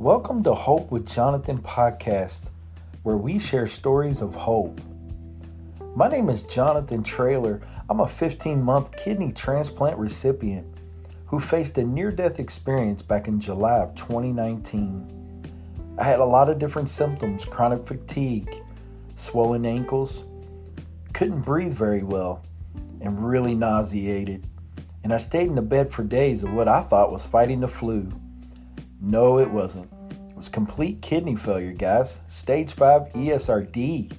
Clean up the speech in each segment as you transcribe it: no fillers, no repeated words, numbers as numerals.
Welcome to Hope with Jonathan podcast, where we share stories of hope. My name is Jonathan Traylor. I'm a 15-month kidney transplant recipient who faced a near-death experience back in July of 2019. I had a lot of different symptoms: chronic fatigue, swollen ankles, couldn't breathe very well, and really nauseated. And I stayed in the bed for days of what I thought was fighting the flu. No, it wasn't. It was complete kidney failure, guys. Stage 5 ESRD.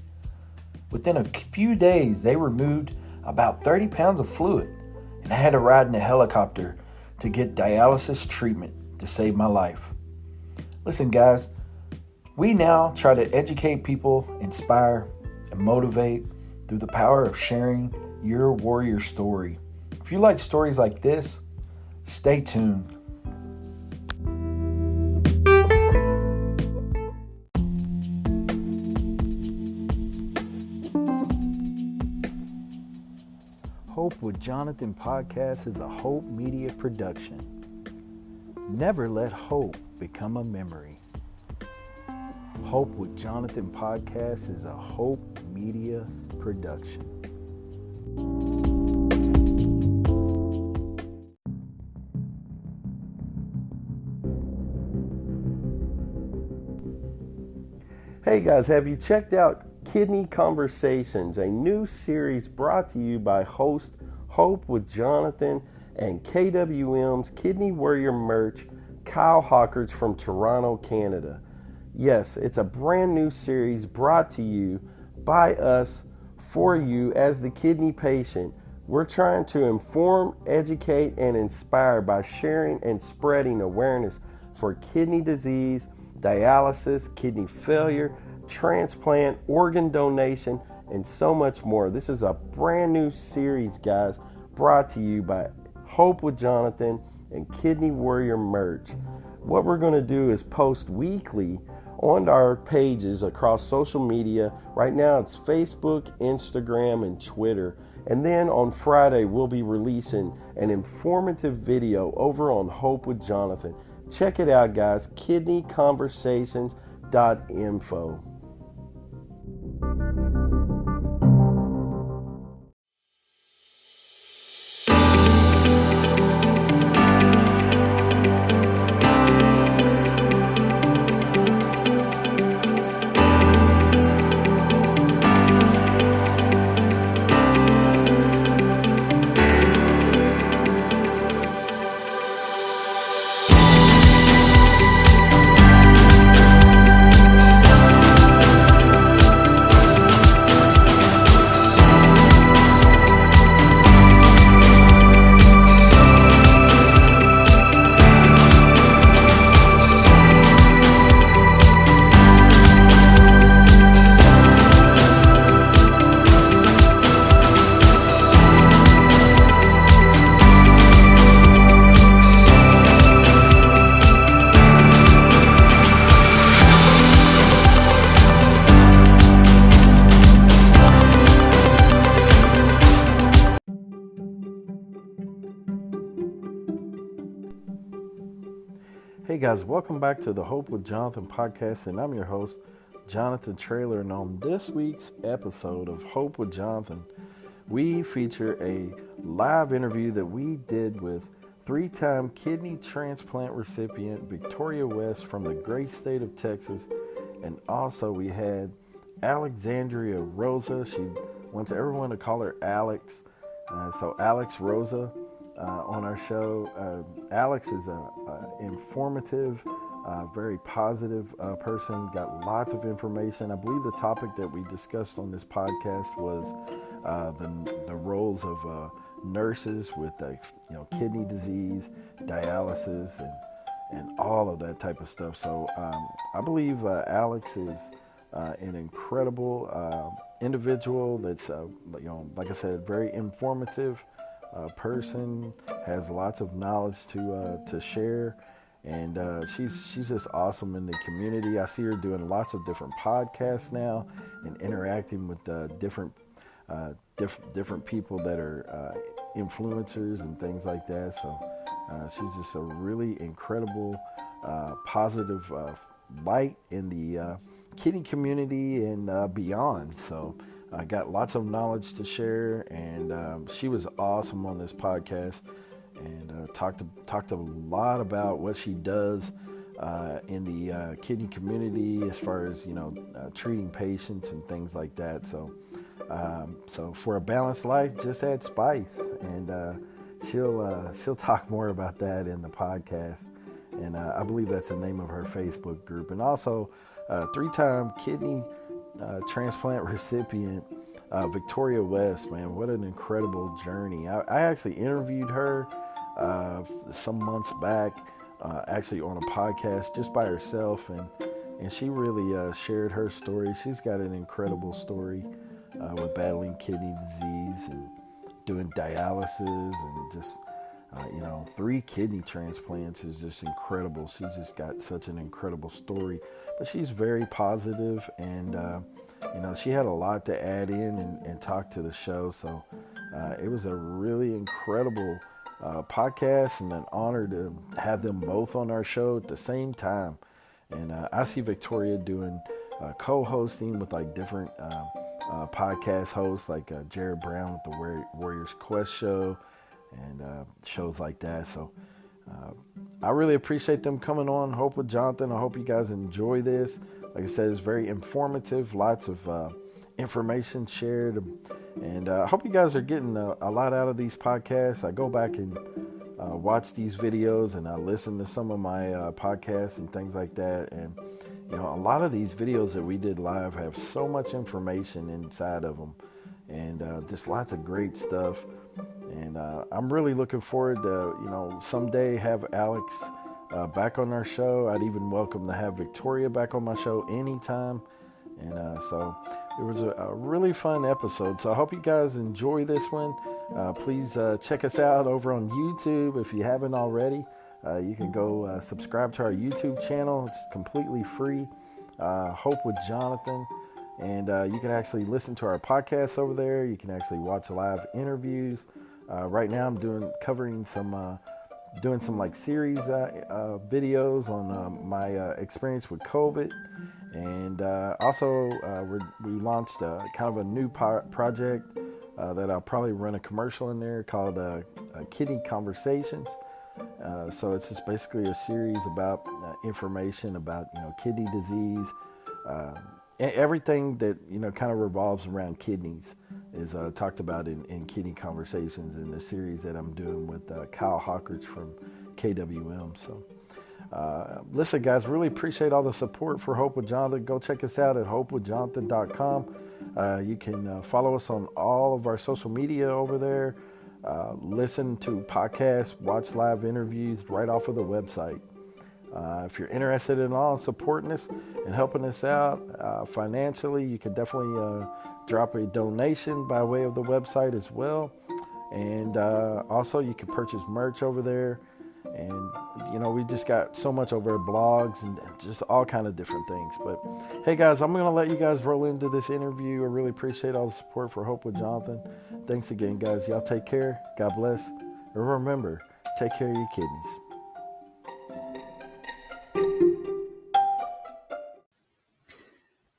Within a few days, they removed about 30 pounds of fluid, and I had to ride in a helicopter to get dialysis treatment to save my life. Listen, guys, we now try to educate people, inspire, and motivate through the power of sharing your warrior story. If you like stories like this, stay tuned. Hope with Jonathan podcast is a Hope Media production. Never let hope become a memory. Hope with Jonathan podcast is a Hope Media production. Hey guys, have you checked out Kidney Conversations, a new series brought to you by host Hope with Jonathan and KWM's Kidney Warrior merch, Kyle Hawkers from Toronto, Canada. Yes, it's a brand new series brought to you by us for you as the kidney patient. We're trying to inform, educate, and inspire by sharing and spreading awareness for kidney disease, dialysis, kidney failure, transplant, organ donation, and so much more. This is a brand new series, guys, brought to you by Hope with Jonathan and Kidney Warrior merch. What we're going to do is post weekly on our pages across social media. Right now it's Facebook, Instagram, and Twitter. And then on Friday, we'll be releasing an informative video over on Hope with Jonathan. Check it out, guys. kidneyconversations.info. Hey guys, welcome back to the Hope with Jonathan podcast, and I'm your host, Jonathan Traylor. And on this week's episode of Hope with Jonathan, we feature a live interview that we did with 3-time kidney transplant recipient Victoria West from the great state of Texas. And also we had Alexandria Rosa. She wants everyone to call her Alex. So Alex Rosa on our show. Alex is an informative, very positive person, got lots of information. I believe the topic that we discussed on this podcast was the roles of nurses with kidney disease, dialysis, and all of that type of stuff. So I believe Alex is an incredible individual that's, like I said, very informative person, has lots of knowledge to share, and she's just awesome in the community. I see her doing lots of different podcasts now and interacting with different people that are influencers and things like that. So she's just a really incredible positive light in the kidney community and beyond. So I got lots of knowledge to share, and she was awesome on this podcast, and talked a lot about what she does in the kidney community as far as treating patients and things like that. So for a balanced life, just add spice, and she'll talk more about that in the podcast. And I believe that's the name of her Facebook group. And also, 3-time kidney transplant recipient, Victoria West. Man, what an incredible journey! I actually interviewed her some months back, actually on a podcast just by herself, and she really shared her story. She's got an incredible story with battling kidney disease and doing dialysis, and just 3 kidney transplants is just incredible. She's just got such an incredible story, but she's very positive, and she had a lot to add in and talk to the show. So it was a really incredible podcast, and an honor to have them both on our show at the same time. And I see Victoria doing co-hosting with like different podcast hosts, like Jared Brown with the Warriors Quest show, and shows like that. So I really appreciate them coming on Hope with Jonathan. I hope you guys enjoy this. Like I said, it's very informative, lots of information shared, and I hope you guys are getting a lot out of these podcasts. I go back and watch these videos, and I listen to some of my podcasts and things like that, and a lot of these videos that we did live have so much information inside of them, and just lots of great stuff. And I'm really looking forward to, someday have Alex back on our show. I'd even welcome to have Victoria back on my show anytime. And so it was a really fun episode. So I hope you guys enjoy this one. Please check us out over on YouTube if you haven't already. You can go subscribe to our YouTube channel. It's completely free. Hope with Jonathan. And you can actually listen to our podcasts over there. You can actually watch live interviews. Right now I'm doing some like series videos on my experience with COVID. And also we launched kind of a new project that I'll probably run a commercial in there called Kidney Conversations. So it's just basically a series about information about kidney disease. Everything that kind of revolves around kidneys is talked about in Kidney Conversations in the series that I'm doing with Kyle Hawkridge from KWM. So listen, guys, really appreciate all the support for Hope with Jonathan. Go check us out at hopewithjonathan.com. You can follow us on all of our social media over there. Listen to podcasts, watch live interviews right off of the website. If you're interested in all supporting us and helping us out financially, you can definitely drop a donation by way of the website as well. And also you can purchase merch over there. And, we just got so much over blogs and just all kind of different things. But, hey, guys, I'm going to let you guys roll into this interview. I really appreciate all the support for Hope with Jonathan. Thanks again, guys. Y'all take care. God bless. And remember, take care of your kidneys.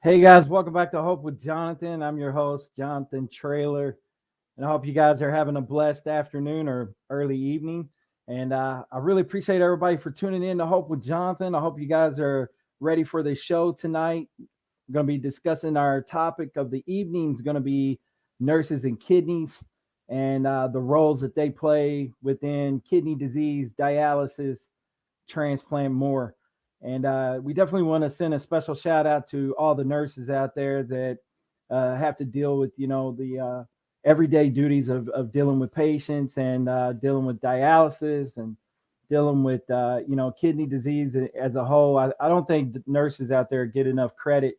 Hey guys, welcome back to Hope with Jonathan. I'm your host, Jonathan Traylor, and I hope you guys are having a blessed afternoon or early evening. And I really appreciate everybody for tuning in to Hope with Jonathan. I hope you guys are ready for the show tonight. We're going to be discussing our topic of the evening is going to be nurses and kidneys and the roles that they play within kidney disease, dialysis, transplant, more. And we definitely want to send a special shout out to all the nurses out there that have to deal with, the everyday duties of dealing with patients and dealing with dialysis and dealing with, kidney disease as a whole. I don't think nurses out there get enough credit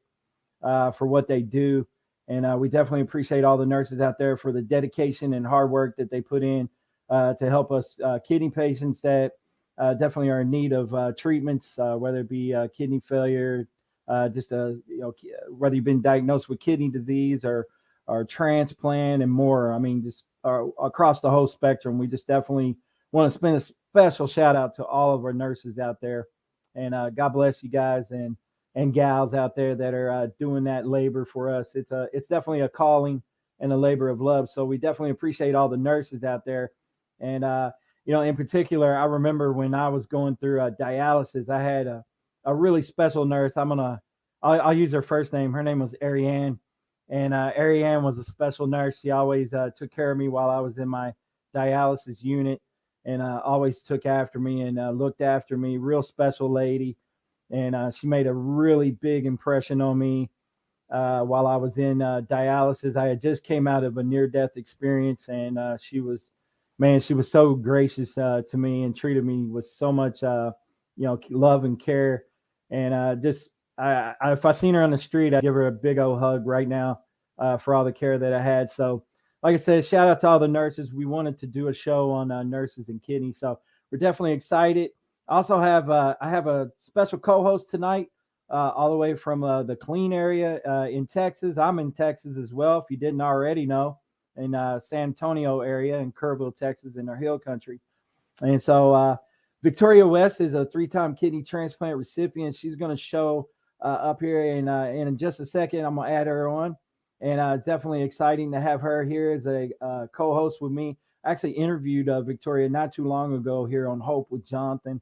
for what they do. And we definitely appreciate all the nurses out there for the dedication and hard work that they put in to help us kidney patients that definitely are in need of treatments, whether it be kidney failure, whether you've been diagnosed with kidney disease or transplant and more. I mean, just across the whole spectrum. We just definitely want to spend a special shout out to all of our nurses out there. And God bless you guys and gals out there that are doing that labor for us. It's definitely a calling and a labor of love. So we definitely appreciate all the nurses out there. And in particular, I remember when I was going through dialysis, I had a really special nurse. I'll use her first name. Her name was Ariane, and Ariane was a special nurse. She always took care of me while I was in my dialysis unit, and always took after me and looked after me. Real special lady, and she made a really big impression on me while I was in dialysis. I had just came out of a near-death experience, and she was so gracious to me and treated me with so much, love and care. And if I seen her on the street, I'd give her a big old hug right now for all the care that I had. So, like I said, shout out to all the nurses. We wanted to do a show on nurses and kidneys, so we're definitely excited. I have a special co-host tonight, all the way from the Clean area in Texas. I'm in Texas as well, if you didn't already know, in San Antonio area in Kerrville, Texas, in our hill country. And so Victoria West is a three-time kidney transplant recipient. She's going to show up here in just a second. I'm going to add her on. And it's definitely exciting to have her here as a co-host with me. I actually interviewed Victoria not too long ago here on Hope with Jonathan.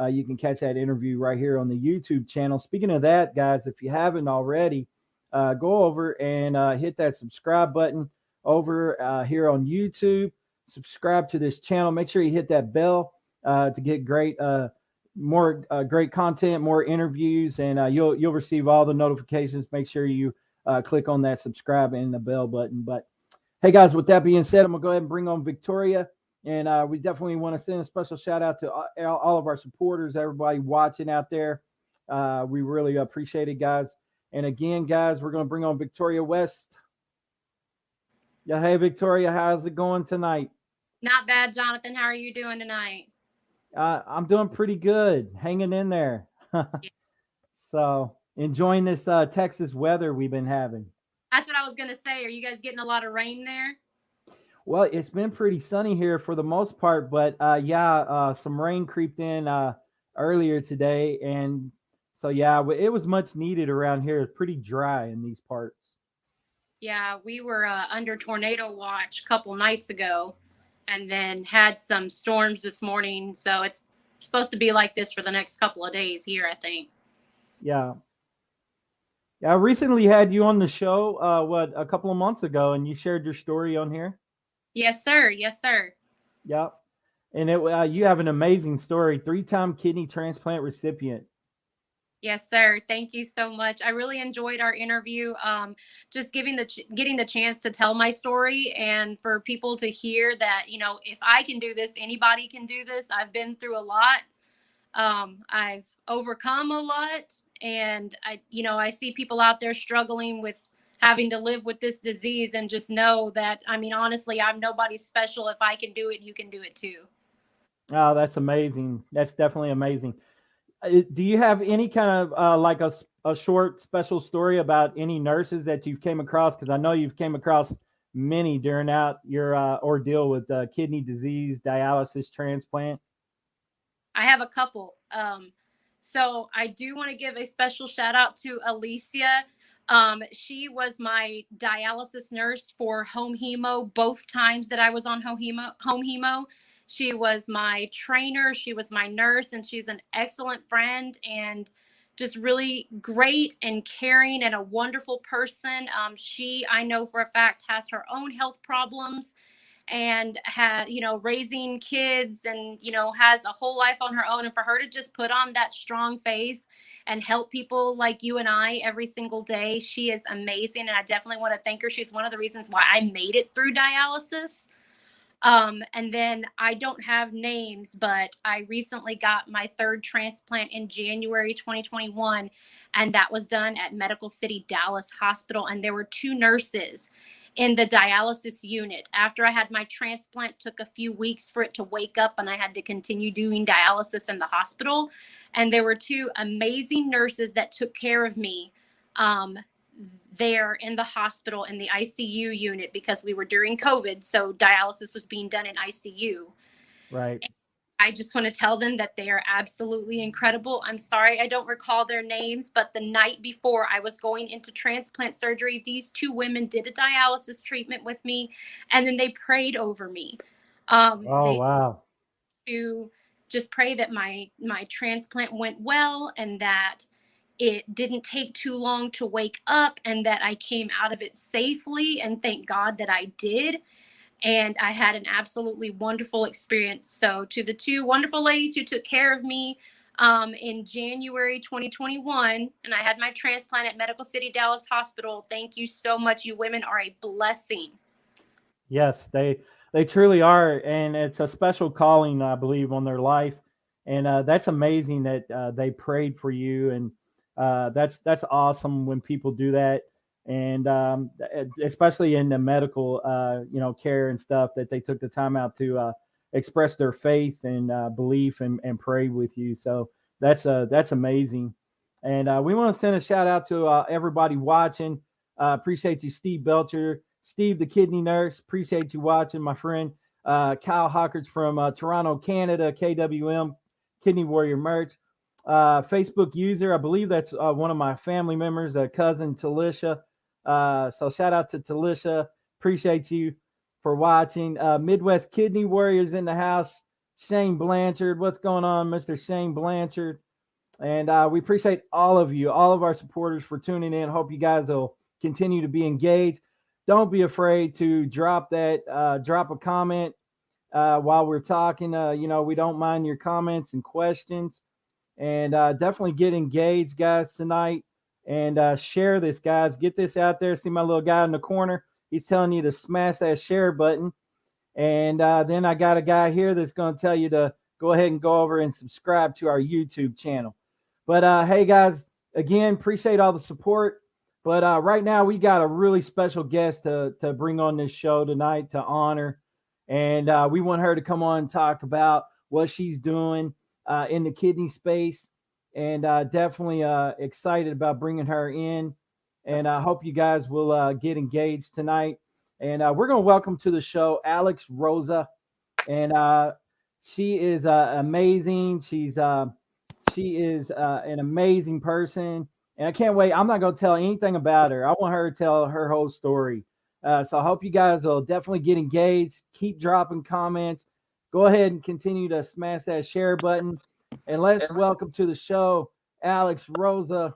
You can catch that interview right here on the YouTube channel. Speaking of that, guys, if you haven't already, go over and hit that subscribe button over here on YouTube. Subscribe to this channel. Make sure you hit that bell to get more great content, more interviews, and you'll receive all the notifications. Make sure you click on that subscribe and the bell button. But hey, guys, with that being said, I'm gonna go ahead and bring on Victoria. And we definitely want to send a special shout out to all of our supporters, everybody watching out there. We really appreciate it, guys. And again, guys, we're going to bring on Victoria West. Yeah, hey, Victoria, how's it going tonight? Not bad, Jonathan. How are you doing tonight? I'm doing pretty good, hanging in there. Yeah. So, enjoying this Texas weather we've been having. That's what I was gonna say. Are you guys getting a lot of rain there? Well, it's been pretty sunny here for the most part, but some rain creeped in earlier today, and so yeah, it was much needed around here. It's pretty dry in these parts. Yeah, we were under tornado watch a couple nights ago, and then had some storms this morning. So it's supposed to be like this for the next couple of days here, I think. Yeah, yeah. I recently had you on the show, a couple of months ago, and you shared your story on here. Yes, sir. Yes, sir. Yeah, and you have an amazing story. Three-time kidney transplant recipient. Yes, sir. Thank you so much. I really enjoyed our interview. Just getting the chance to tell my story and for people to hear that, if I can do this, anybody can do this. I've been through a lot. I've overcome a lot, and I see people out there struggling with having to live with this disease, and just know that, I mean, honestly, I'm nobody special. If I can do it, you can do it too. Oh, that's amazing. That's definitely amazing. Do you have any kind of like a short special story about any nurses that you've came across? Because I know you've came across many during out your ordeal with kidney disease, dialysis, transplant. I have a couple. So I do want to give a special shout out to Alicia. She was my dialysis nurse for home hemo both times that I was on home hemo. She was my trainer, she was my nurse, and she's an excellent friend and just really great and caring and a wonderful person. She, I know for a fact, has her own health problems and had, raising kids, and has a whole life on her own, and for her to just put on that strong face and help people like you and I every single day, she is amazing, and I definitely want to thank her. She's one of the reasons why I made it through dialysis. And then I don't have names, but I recently got my third transplant in January 2021, and that was done at Medical City Dallas Hospital. And there were two nurses in the dialysis unit. After I had my transplant, took a few weeks for it to wake up, and I had to continue doing dialysis in the hospital. And there were two amazing nurses that took care of me. There in the hospital in the ICU unit, because we were during COVID, so dialysis was being done in ICU. Right. I just want to tell them that they are absolutely incredible. I'm sorry I don't recall their names, but the night before I was going into transplant surgery, these two women did a dialysis treatment with me, and then they prayed over me. Oh, They wow. to just pray that my transplant went well, and that it didn't take too long to wake up, and that I came out of it safely, and thank God that I did. And I had an absolutely wonderful experience. So to the two wonderful ladies who took care of me in January 2021, and I had my transplant at Medical City Dallas Hospital, thank you so much. You women are a blessing. Yes, they truly are, and it's a special calling, I believe, on their life, and that's amazing that they prayed for you, and that's awesome when people do that, and especially in the medical, care and stuff, that they took the time out to express their faith and belief and pray with you. So that's amazing, and we want to send a shout out to everybody watching. Appreciate you, Steve Belcher. Steve, the kidney nurse, appreciate you watching, my friend. Kyle Hawkins from Toronto, Canada, KWM, Kidney Warrior merch. Facebook user, I believe that's one of my family members, cousin Talisha. So shout out to Talisha. Appreciate you for watching. Midwest Kidney Warriors in the house. Shane Blanchard. What's going on, Mr. Shane Blanchard? And we appreciate all of you, all of our supporters, for tuning in. Hope you guys will continue to be engaged. Don't be afraid to drop a comment while we're talking. We don't mind your comments and questions, and definitely get engaged, guys, tonight, and share this, guys. Get this out there. See my little guy in the corner? He's telling you to smash that share button. And then I got a guy here that's going to tell you to go ahead and go over and subscribe to our YouTube channel. But hey, guys, again, appreciate all the support. But right now, we got a really special guest to bring on this show tonight to honor. And we want her to come on and talk about what she's doing in the kidney space. And definitely excited about bringing her in. And I hope you guys will get engaged tonight. And we're going to welcome to the show Alex Rosa. And she is amazing. She is an amazing person. And I can't wait. I'm not going to tell anything about her. I want her to tell her whole story. So I hope you guys will definitely get engaged. Keep dropping comments. Go ahead and continue to smash that share button. And let's welcome to the show Alex Rosa.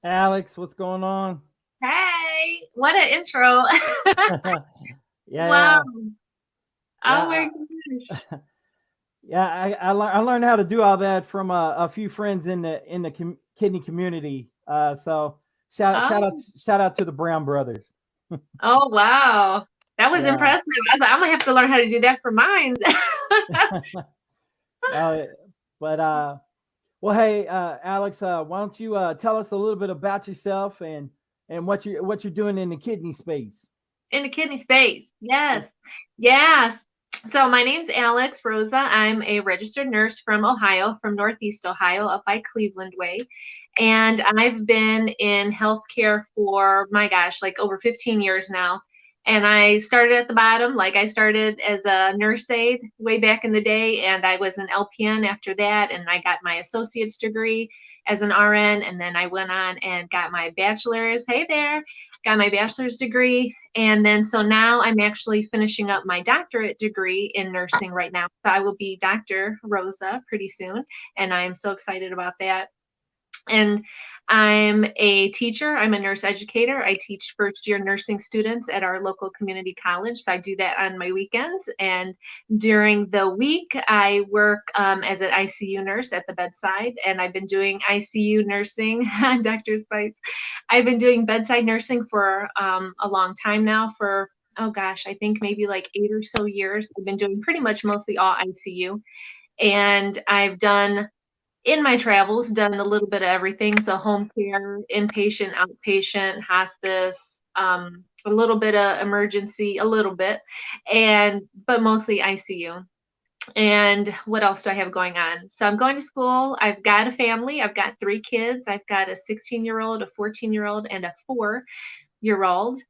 Alex, what's going on? Hey, what an intro. Yeah. Wow. Yeah. Oh my gosh. Yeah, I learned how to do all that from a few friends in the kidney community. So shout out to the Brown brothers. Oh wow. That was Yeah. impressive. I'm gonna have to learn how to do that for mine. Well, hey, Alex, why don't you tell us a little bit about yourself and what you're doing in the kidney space? In the kidney space. Yes. So my name's Alex Rosa. I'm a registered nurse from Ohio, from Northeast Ohio, up by Cleveland Way. And I've been in healthcare for, my gosh, like over 15 years now. And I started at the bottom. Like I started as a nurse aide way back in the day, and I was an LPN after that, and I got my associate's degree as an RN, and then I went on and got my bachelor's. Hey there, got my bachelor's degree, and then so now I'm actually finishing up my doctorate degree in nursing right now. So I will be Dr. Rosa pretty soon, and I'm so excited about that. And I'm a teacher. I'm a nurse educator. I teach first-year nursing students at our local community college. So I do that on my weekends. And during the week, I work as an ICU nurse at the bedside. And I've been doing ICU nursing, Dr. Spice. I've been doing bedside nursing for a long time now, for, oh gosh, I think maybe like 8 or so years. I've been doing pretty much mostly all ICU. And I've done, in my travels, done a little bit of everything. So home care, inpatient, outpatient, hospice, a little bit of emergency, a little bit, but mostly ICU. And what else do I have going on? So I'm going to school. I've got a family. I've got 3 kids. I've got a 16-year-old, a 14-year-old, and a 4-year-old.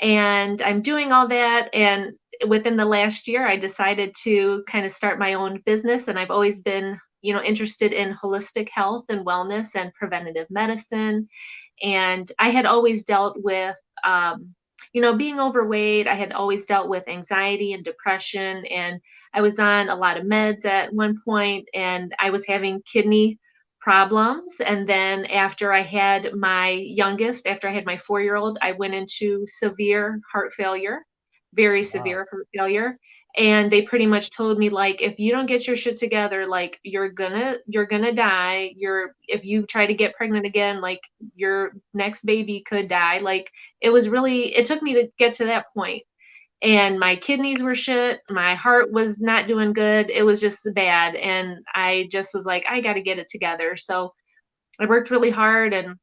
And I'm doing all that. And within the last year, I decided to kind of start my own business. And I've always been, interested in holistic health and wellness and preventative medicine. And I had always dealt with, being overweight. I had always dealt with anxiety and depression. And I was on a lot of meds at one point, and I was having kidney problems. And then after I had my youngest, after I had my 4-year-old, I went into severe heart failure, very severe heart failure. And they pretty much told me, like, if you don't get your shit together, like, you're gonna die. If you try to get pregnant again, like, your next baby could die. Like, it took me to get to that point. And my kidneys were shit. My heart was not doing good. It was just bad. And I just was like, I got to get it together. So I worked really hard, and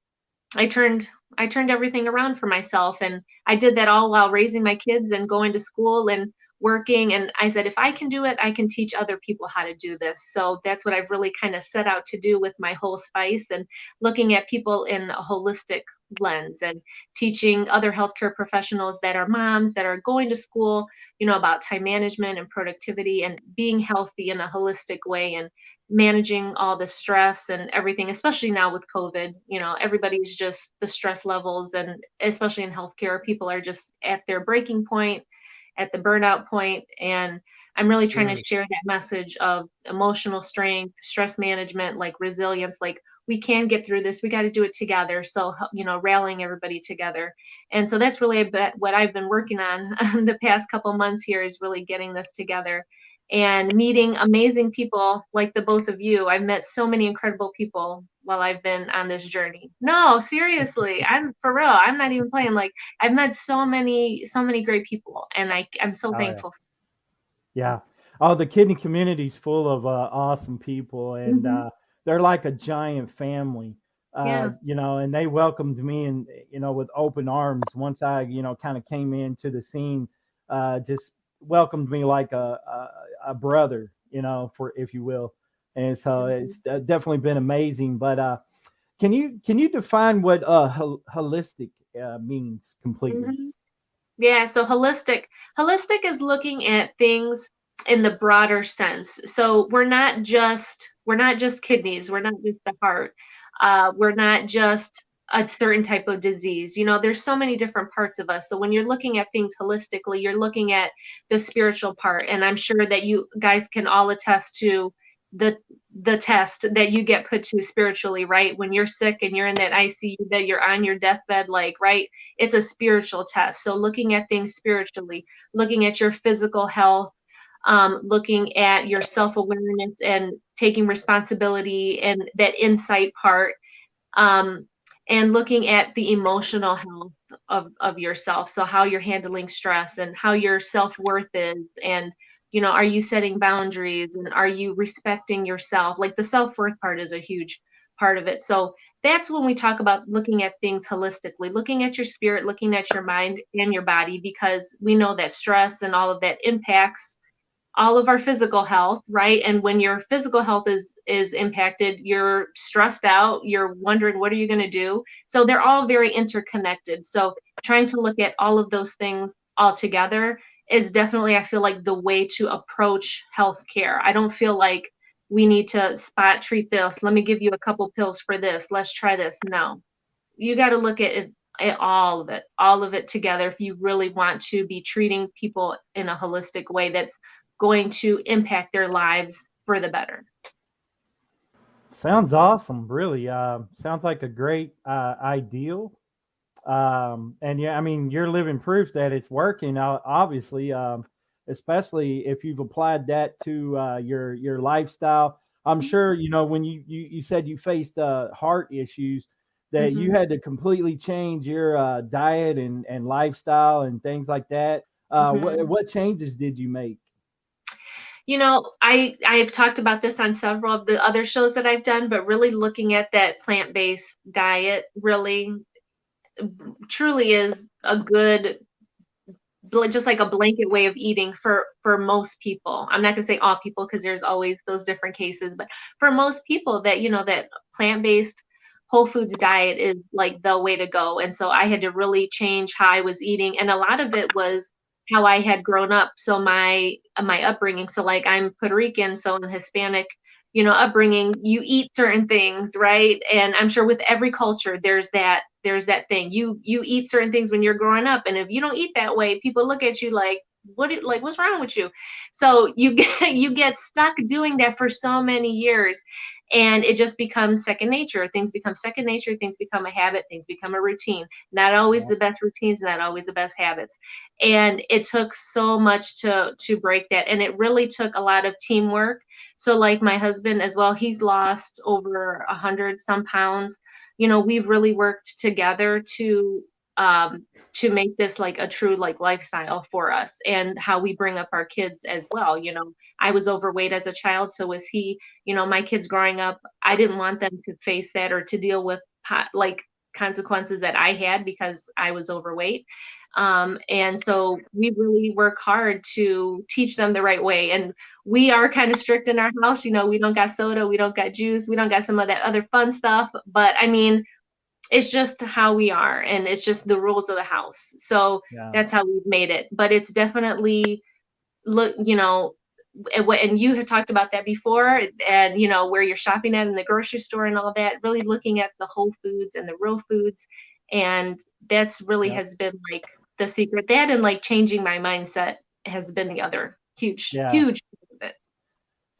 I turned everything around for myself. And I did that all while raising my kids and going to school and working. And I said, if I can do it, I can teach other people how to do this. So that's what I've really kind of set out to do with my whole spice, and looking at people in a holistic lens, and teaching other healthcare professionals that are moms that are going to school, about time management and productivity and being healthy in a holistic way, and managing all the stress and everything, especially now with COVID. Everybody's just, the stress levels, and especially in healthcare, people are just at their breaking point, at the burnout point. And I'm really trying to share that message of emotional strength, stress management, like resilience, like, we can get through this. We got to do it together. So, rallying everybody together. And so that's really a bit what I've been working on the past couple months here, is really getting this together and meeting amazing people like the both of you. I've met so many incredible people while I've been on this journey. No, seriously, I'm for real. I'm not even playing. Like, I've met so many great people, and I'm so thankful. Yeah. Oh, the kidney community is full of awesome people, and they're like a giant family. And they welcomed me, and with open arms once I kind of came into the scene. Just welcomed me like a brother, for, if you will. And so it's definitely been amazing. But can you define what holistic means completely? Yeah, so holistic is looking at things in the broader sense. So we're not just kidneys, we're not just the heart, we're not just a certain type of disease. There's so many different parts of us. So when you're looking at things holistically, you're looking at the spiritual part. And I'm sure that you guys can all attest to the test that you get put to spiritually, right? When you're sick and you're in that ICU, that you're on your deathbed, like, right? It's a spiritual test. So looking at things spiritually, looking at your physical health, looking at your self-awareness and taking responsibility and that insight part, and looking at the emotional health of yourself. So how you're handling stress, and how your self-worth is, and are you setting boundaries, and are you respecting yourself? Like, the self-worth part is a huge part of it. So that's when we talk about looking at things holistically, looking at your spirit, looking at your mind and your body, because we know that stress and all of that impacts all of our physical health, right? And when your physical health is impacted, you're stressed out, you're wondering, what are you going to do? So they're all very interconnected. So trying to look at all of those things all together is definitely, I feel like, the way to approach healthcare. I don't feel like we need to spot treat this. Let me give you a couple pills for this. Let's try this. No, you got to look at it, all of it together, if you really want to be treating people in a holistic way that's going to impact their lives for the better. Sounds awesome. Really, sounds like a great ideal. And yeah, I mean, you're living proof that it's working. Obviously, especially if you've applied that to your lifestyle. I'm sure when you said you faced heart issues, that you had to completely change your diet and lifestyle and things like that. What changes did you make? I've talked about this on several of the other shows that I've done, but really looking at that plant-based diet really truly is a good, just like a blanket way of eating for most people. I'm not going to say all people because there's always those different cases, but for most people that that plant-based whole foods diet is like the way to go. And so I had to really change how I was eating, and a lot of it was how I had grown up. So my upbringing, so like I'm Puerto Rican, so in Hispanic upbringing, you eat certain things, right? And I'm sure with every culture there's that thing. You eat certain things when you're growing up, and if you don't eat that way, people look at you like, what's wrong with you? So you get stuck doing that for so many years, and it just becomes second nature. Things become second nature, things become a habit, things become a routine. Not always the best routines, not always the best habits. And it took so much to break that, and it really took a lot of teamwork. So like my husband as well, he's lost over 100 some pounds. We've really worked together to make this like a true like lifestyle for us, and how we bring up our kids as well. I was overweight as a child, so was he. My kids growing up, I didn't want them to face that or to deal with like consequences that I had because I was overweight. And so we really work hard to teach them the right way. And we are kind of strict in our house. We don't got soda, we don't got juice, we don't got some of that other fun stuff. But I mean, it's just how we are, and it's just the rules of the house. So that's how we've made it. But it's definitely and you had talked about that before, and where you're shopping at in the grocery store and all that, really looking at the whole foods and the real foods. And that's really has been like the secret. That and like changing my mindset has been the other huge part of it.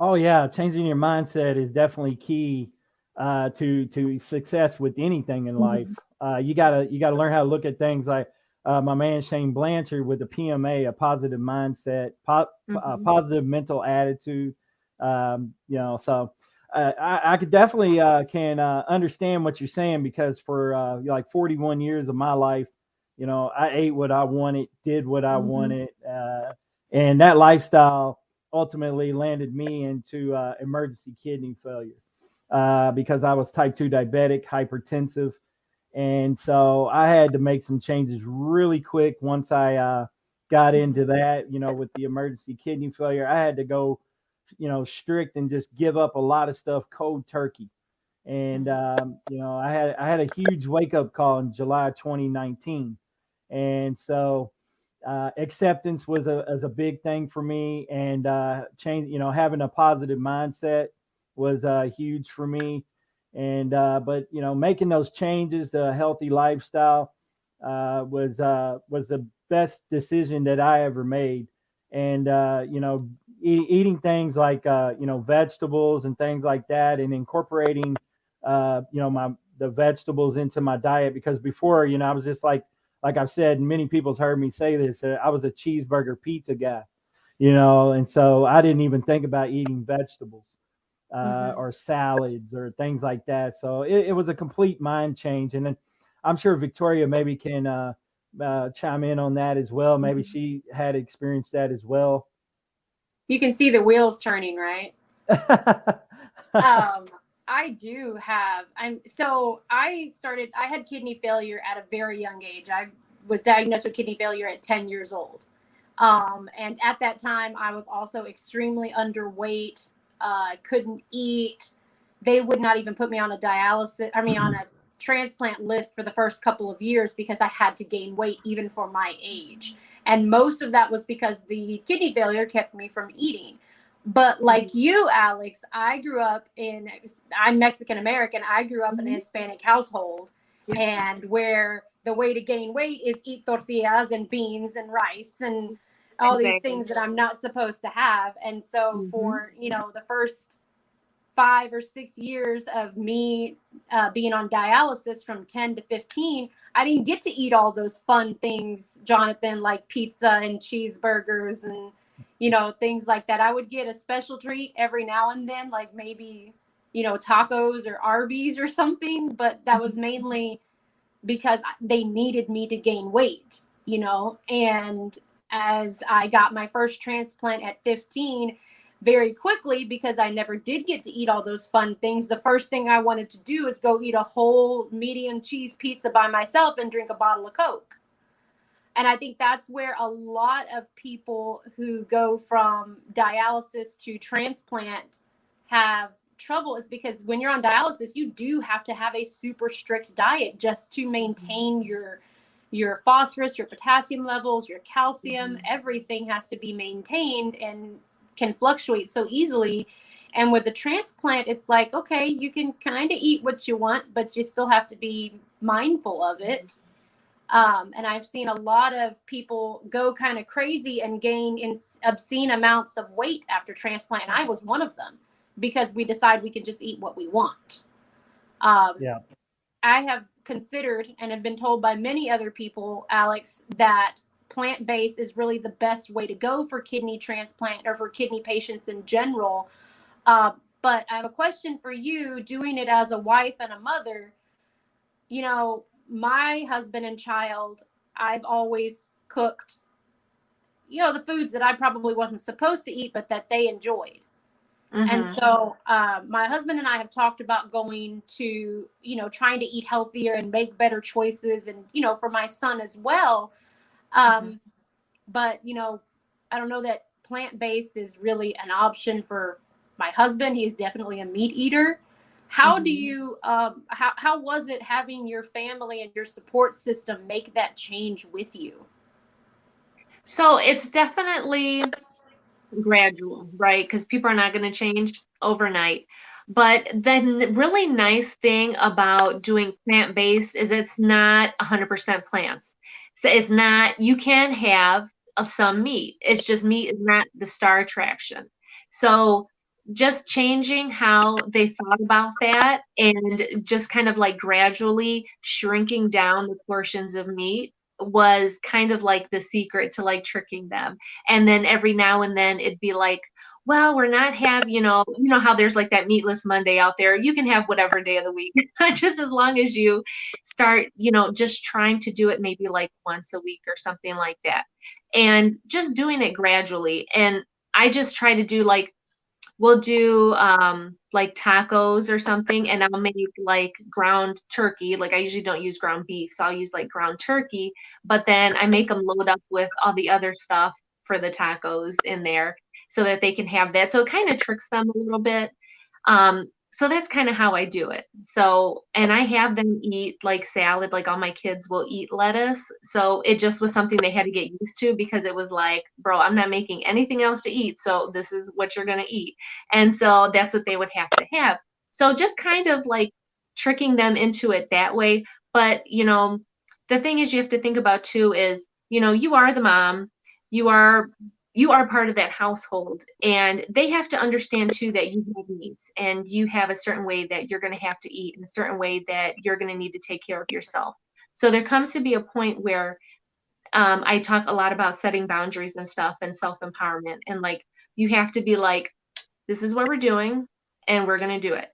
Oh yeah, changing your mindset is definitely key to success with anything in life. You gotta learn how to look at things like my man Shane Blanchard with the PMA, a positive mindset, positive mental attitude. So I could definitely can understand what you're saying, because for like 41 years of my life, I ate what I wanted, did what I wanted, and that lifestyle ultimately landed me into emergency kidney failure because I was type 2 diabetic, hypertensive. And so I had to make some changes really quick once I got into that, with the emergency kidney failure. I had to go, strict and just give up a lot of stuff cold turkey. And, I had a huge wake up call in July 2019. And so acceptance was a big thing for me, and change, having a positive mindset was huge for me. And but making those changes to a healthy lifestyle was the best decision that I ever made. And eating things like vegetables and things like that, and incorporating the vegetables into my diet, because before I was just like I've said, and many people's heard me say this, I was a cheeseburger pizza guy, and so I didn't even think about eating vegetables or salads or things like that. So it was a complete mind change. And then I'm sure Victoria maybe can chime in on that as well. Maybe she had experienced that as well. You can see the wheels turning, right? I do have. I had kidney failure at a very young age. I was diagnosed with kidney failure at 10 years old. And at that time, I was also extremely underweight. Couldn't eat. They would not even put me on a on a transplant list for the first couple of years because I had to gain weight even for my age. And most of that was because the kidney failure kept me from eating. But like you, Alex, I'm Mexican American. I grew up in a Hispanic household, and where the way to gain weight is eat tortillas and beans and rice and all these things that I'm not supposed to have. And so for, the first 5 or 6 years of me being on dialysis from 10 to 15, I didn't get to eat all those fun things, Jonathan, like pizza and cheeseburgers and, things like that. I would get a special treat every now and then, like maybe, tacos or Arby's or something, but that was mainly because they needed me to gain weight, and as I got my first transplant at 15, very quickly, because I never did get to eat all those fun things, the first thing I wanted to do is go eat a whole medium cheese pizza by myself and drink a bottle of Coke. And I think that's where a lot of people who go from dialysis to transplant have trouble, is because when you're on dialysis, you do have to have a super strict diet just to maintain your phosphorus, your potassium levels, your calcium. Everything has to be maintained and can fluctuate so easily. And with the transplant, it's like, okay, you can kind of eat what you want, but you still have to be mindful of it. And I've seen a lot of people go kind of crazy and gain obscene amounts of weight after transplant. And I was one of them, because we decide we can just eat what we want. I have considered and have been told by many other people, Alex, that plant-based is really the best way to go for kidney transplant or for kidney patients in general. But I have a question for you, doing it as a wife and a mother. My husband and child, I've always cooked, the foods that I probably wasn't supposed to eat, but that they enjoyed. And so my husband and I have talked about going to, trying to eat healthier and make better choices, and, for my son as well. But, I don't know that plant-based is really an option for my husband. He is definitely a meat eater. How do you, how was it having your family and your support system make that change with you? So it's definitely gradual, right? Because people are not going to change overnight. But the really nice thing about doing plant-based is it's not 100% plants. So it's not, you can have some meat. It's just meat is not the star attraction. So just changing how they thought about that, and just kind of like gradually shrinking down the portions of meat was kind of like the secret to like tricking them. And then every now and then it'd be like, well, we're not how there's like that meatless Monday out there. You can have whatever day of the week, just as long as you start, just trying to do it maybe like once a week or something like that. And just doing it gradually. And I just try to do like, we'll do like tacos or something, and I'll make like ground turkey. Like I usually don't use ground beef, so I'll use like ground turkey, but then I make them load up with all the other stuff for the tacos in there so that they can have that. So it kind of tricks them a little bit. So that's kind of how I do it. So, and I have them eat like salad, like all my kids will eat lettuce. So it just was something they had to get used to, because it was like, bro, I'm not making anything else to eat. So this is what you're going to eat. And so that's what they would have to have. So just kind of like tricking them into it that way. But, the thing is, you have to think about too is, you are the mom, you are part of that household, and they have to understand too that you have needs, and you have a certain way that you're going to have to eat, and a certain way that you're going to need to take care of yourself. So there comes to be a point where I talk a lot about setting boundaries and stuff, and self-empowerment, and like, you have to be like, this is what we're doing, and we're going to do it.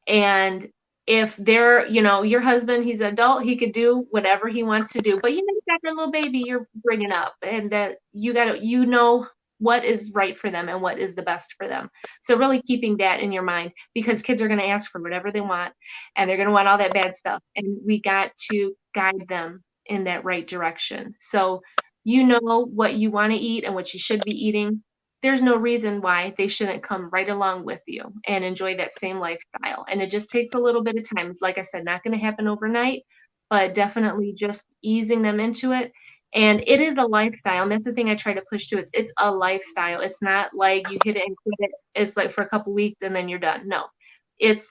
And if they're, your husband, he's an adult, he could do whatever he wants to do, but you got that little baby you're bringing up, and that you got to, what is right for them and what is the best for them. So really keeping that in your mind, because kids are going to ask for whatever they want, and they're going to want all that bad stuff. And we got to guide them in that right direction. So, what you want to eat and what you should be eating. There's no reason why they shouldn't come right along with you and enjoy that same lifestyle. And it just takes a little bit of time. Like I said, not going to happen overnight, but definitely just easing them into it. And it is a lifestyle. And that's the thing I try to push to. It's a lifestyle. It's not like you hit it and quit it. It's like for a couple weeks and then you're done. No, it's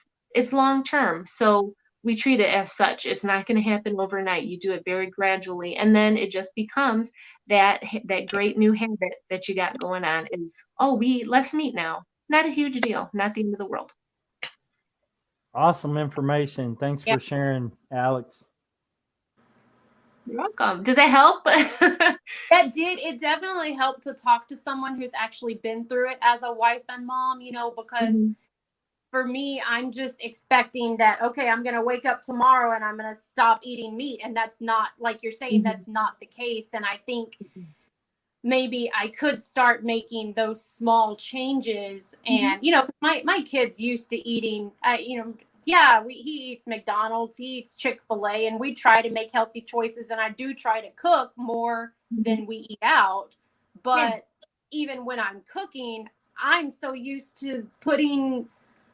long term. So we treat it as such. It's not going to happen overnight. You do it very gradually. And then it just becomes that great new habit that you got going on is, we eat less meat now. Not a huge deal. Not the end of the world. Awesome information. Thanks Yeah. for sharing, Alex. You're welcome. Does that help? That did. It definitely helped to talk to someone who's actually been through it as a wife and mom, because Mhm. for me, I'm just expecting that, okay, I'm going to wake up tomorrow and I'm going to stop eating meat. And that's not, like you're saying, Mhm. that's not the case. And I think Mhm. maybe I could start making those small changes. Mhm. And, my kids used to eating, yeah, he eats McDonald's, he eats Chick-fil-A, and we try to make healthy choices. And I do try to cook more Mhm. than we eat out. Yeah. But even when I'm cooking, I'm so used to putting,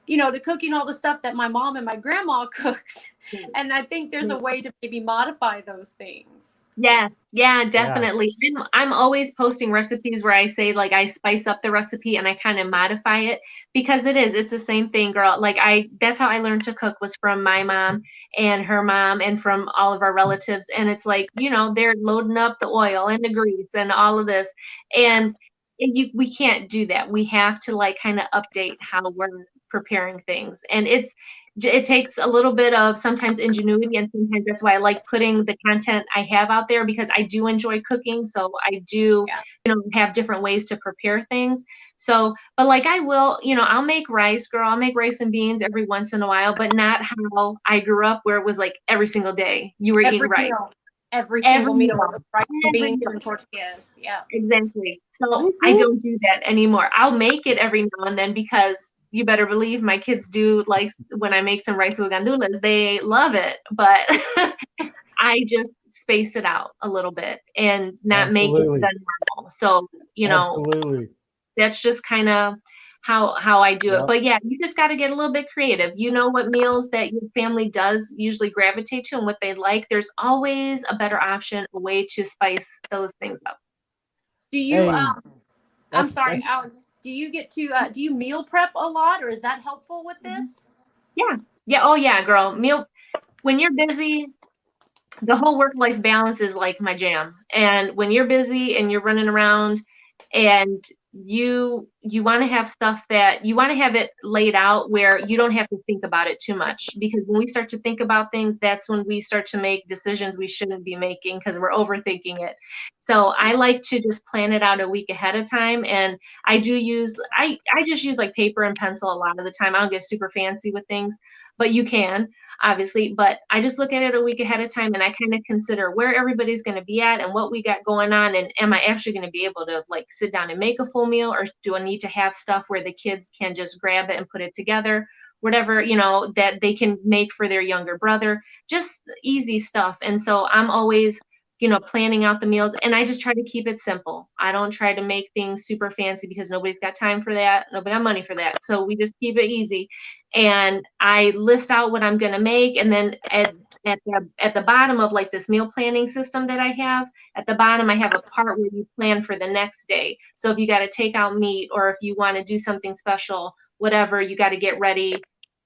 to cooking all the stuff that my mom and my grandma cooked. And I think there's a way to maybe modify those things. Yeah, yeah, Yeah. definitely. I'm always posting recipes where I say like I spice up the recipe and I kind of modify it because it's the same thing, girl. Like that's how I learned to cook was from my mom and her mom and from all of our relatives. And it's like, they're loading up the oil and the grease and all of this. And we can't do that. We have to like kind of update how we're preparing things. And it takes a little bit of sometimes ingenuity, and sometimes that's why I like putting the content I have out there because I do enjoy cooking. So I do, Yeah. have different ways to prepare things. So, but like I will, I'll make rice, girl. I'll make rice and beans every once in a while, but not how I grew up where it was like every single day you were eating Every rice. meal, every Every single meal meal. with rice and Every beans meal. and tortillas. Yeah. Exactly. So I don't do that anymore. I'll make it every now and then because you better believe my kids do like when I make some rice with gandules, they love it. But I just space it out a little bit and not make it Absolutely. the normal. So, Absolutely. that's just kind of how I do it. Yep. But yeah, you just got to get a little bit creative. You know what meals that your family does usually gravitate to and what they like. There's always a better option, a way to spice those things up. Do you, Hey, I'm that's sorry, that's Alex, do you get to, do you meal prep a lot, or is that helpful with this? Yeah. Yeah. Oh yeah, girl. When you're busy, the whole work life balance is like my jam. And when you're busy and you're running around and you want to have stuff that you want to have it laid out where you don't have to think about it too much, because when we start to think about things, that's when we start to make decisions we shouldn't be making because we're overthinking it. So I like to just plan it out a week ahead of time. And I just use like paper and pencil a lot of the time. I don't get super fancy with things, but you can obviously. But I just look at it a week ahead of time and I kind of consider where everybody's going to be at and what we got going on. And am I actually going to be able to like sit down and make a full meal, or do I need to have stuff where the kids can just grab it and put it together? Whatever, that they can make for their younger brother, just easy stuff. And so I'm always, planning out the meals, and I just try to keep it simple. I don't try to make things super fancy because nobody's got time for that. Nobody got money for that. So we just keep it easy. And I list out what I'm going to make. And then at the bottom of like this meal planning system that I have, at the bottom, I have a part where you plan for the next day. So if you got to take out meat, or if you want to do something special, whatever, you got to get ready,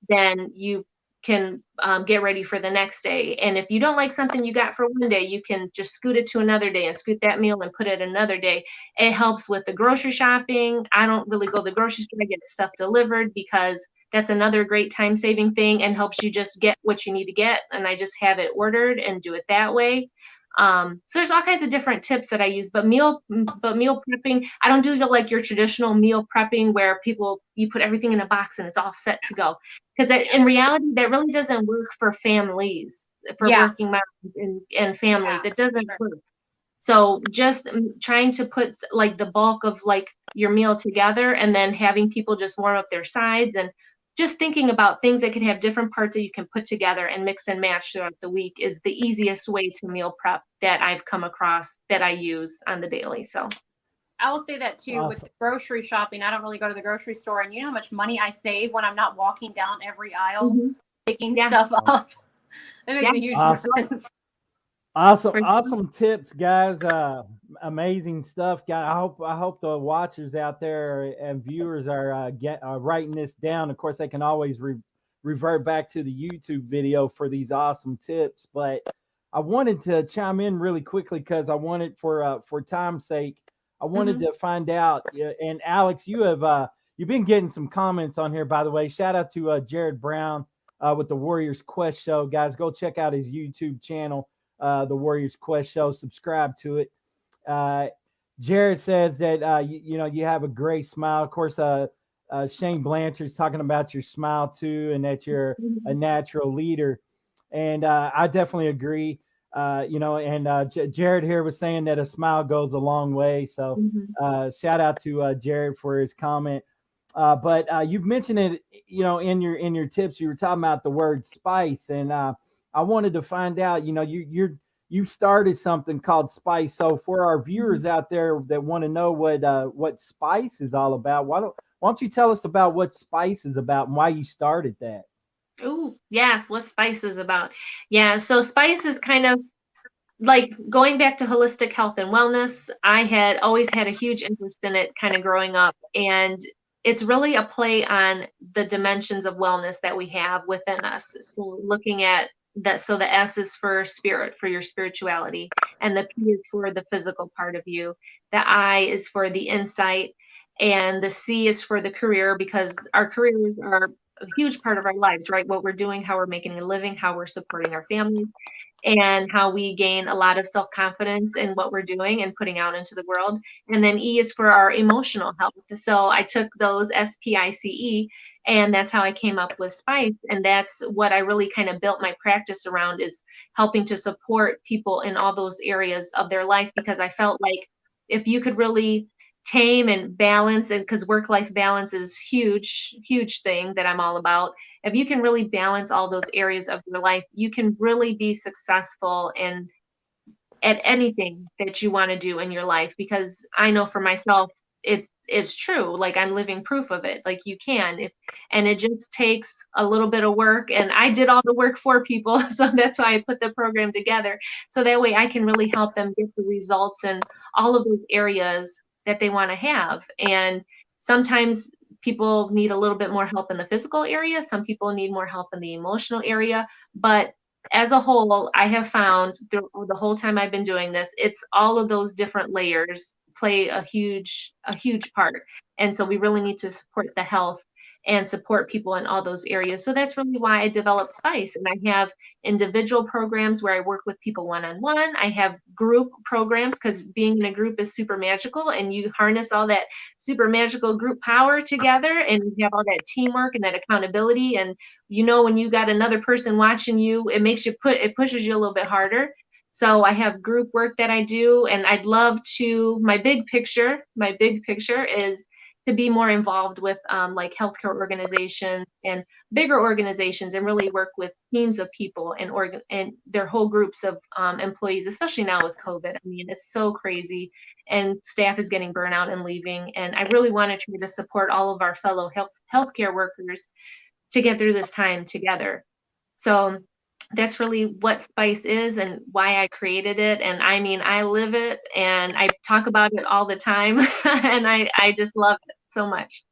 then you can get ready for the next day. And if you don't like something you got for one day, you can just scoot it to another day and scoot that meal and put it another day. It helps with the grocery shopping. I don't really go to the grocery store. I get stuff delivered because that's another great time saving thing and helps you just get what you need to get. And I just have it ordered and do it that way. So there's all kinds of different tips that I use, but meal prepping, I don't do like your traditional meal prepping where you put everything in a box and it's all set to go. Because in reality, that really doesn't work for families, for Yeah. working moms and families. Yeah. It doesn't Sure. work. So just trying to put like the bulk of like your meal together, and then having people just warm up their sides, and just thinking about things that can have different parts that you can put together and mix and match throughout the week is the easiest way to meal prep that I've come across that I use on the daily. So I will say that too with awesome. the grocery shopping. I don't really go to the grocery store, and you know how much money I save when I'm not walking down every aisle mhm. picking Yeah, stuff up. It makes yeah, a huge Awesome. difference. Awesome, for sure. awesome tips, guys. Amazing stuff, guys. I hope the watchers out there and viewers are writing this down. Of course, they can always revert back to the YouTube video for these awesome tips. But I wanted to chime in really quickly because I wanted for time's sake, I wanted Mhm. to find out. And Alex, you've been getting some comments on here, by the way. Shout out to Jared Brown. with the Warriors Quest show. Guys, go check out his YouTube channel, the Warriors Quest show. Subscribe to it. Jared says that you have a great smile. Of course, Shane Blanchard's talking about your smile too, and that you're a natural leader. And I definitely agree. Jared here was saying that a smile goes a long way. So shout out to Jared for his comment. But you've mentioned it, in your tips. You were talking about the word spice, and I wanted to find out. You started something called Spice. So for our viewers out there that want to know what Spice is all about, why don't you tell us about what Spice is about and why you started that? Oh, yes, what Spice is about. Yeah, so Spice is kind of like going back to holistic health and wellness. I had always had a huge interest in it kind of growing up, and it's really a play on the dimensions of wellness that we have within us. So looking at that, so the S is for spirit, for your spirituality, and the P is for the physical part of you. The I is for the insight, and the C is for the career, because our careers are a huge part of our lives, right? What we're doing, how we're making a living, how we're supporting our families, and how we gain a lot of self-confidence in what we're doing and putting out into the world. And then E is for our emotional health. So I took those SPICE, and that's how I came up with Spice. And that's what I really kind of built my practice around, is helping to support people in all those areas of their life, because I felt like if you could really tame and balance, and because work-life balance is huge thing that I'm all about. If you can really balance all those areas of your life, you can really be successful in at anything that you want to do in your life. Because I know for myself, it's true. Like, I'm living proof of it. Like, you can, and it just takes a little bit of work, and I did all the work for people. So that's why I put the program together. So that way I can really help them get the results in all of those areas that they want to have. And sometimes people need a little bit more help in the physical area. Some people need more help in the emotional area. But as a whole, I have found through the whole time I've been doing this, it's all of those different layers play a huge part. And so we really need to support the health and support people in all those areas. So that's really why I developed Spice. And I have individual programs where I work with people one-on-one. I have group programs, because being in a group is super magical, and you harness all that super magical group power together, and you have all that teamwork and that accountability. And when you got another person watching you, it makes it pushes you a little bit harder. So I have group work that I do, and I'd love to, my big picture is to be more involved with like healthcare organizations and bigger organizations, and really work with teams of people and their whole groups of employees, especially now with COVID. I mean, it's so crazy, and staff is getting burnout and leaving. And I really want to try to support all of our fellow healthcare workers to get through this time together. So that's really what Spice is and why I created it. And I mean, I live it, and I talk about it all the time, and I just love it so much.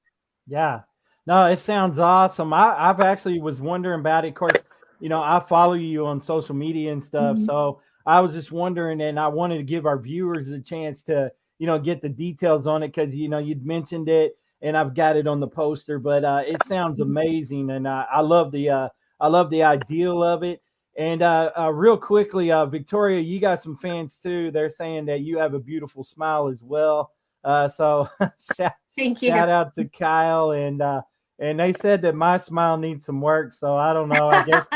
Yeah, no, it sounds awesome. I've actually was wondering about it. Of course, I follow you on social media and stuff. So I was just wondering, and I wanted to give our viewers a chance to, get the details on it, because, you'd mentioned it, and I've got it on the poster, but it sounds amazing. And I love the ideal of it. And real quickly, Victoria, you got some fans too. They're saying that you have a beautiful smile as well. So Thank you. Shout out to Kyle, and they said that my smile needs some work. So I don't know. I guess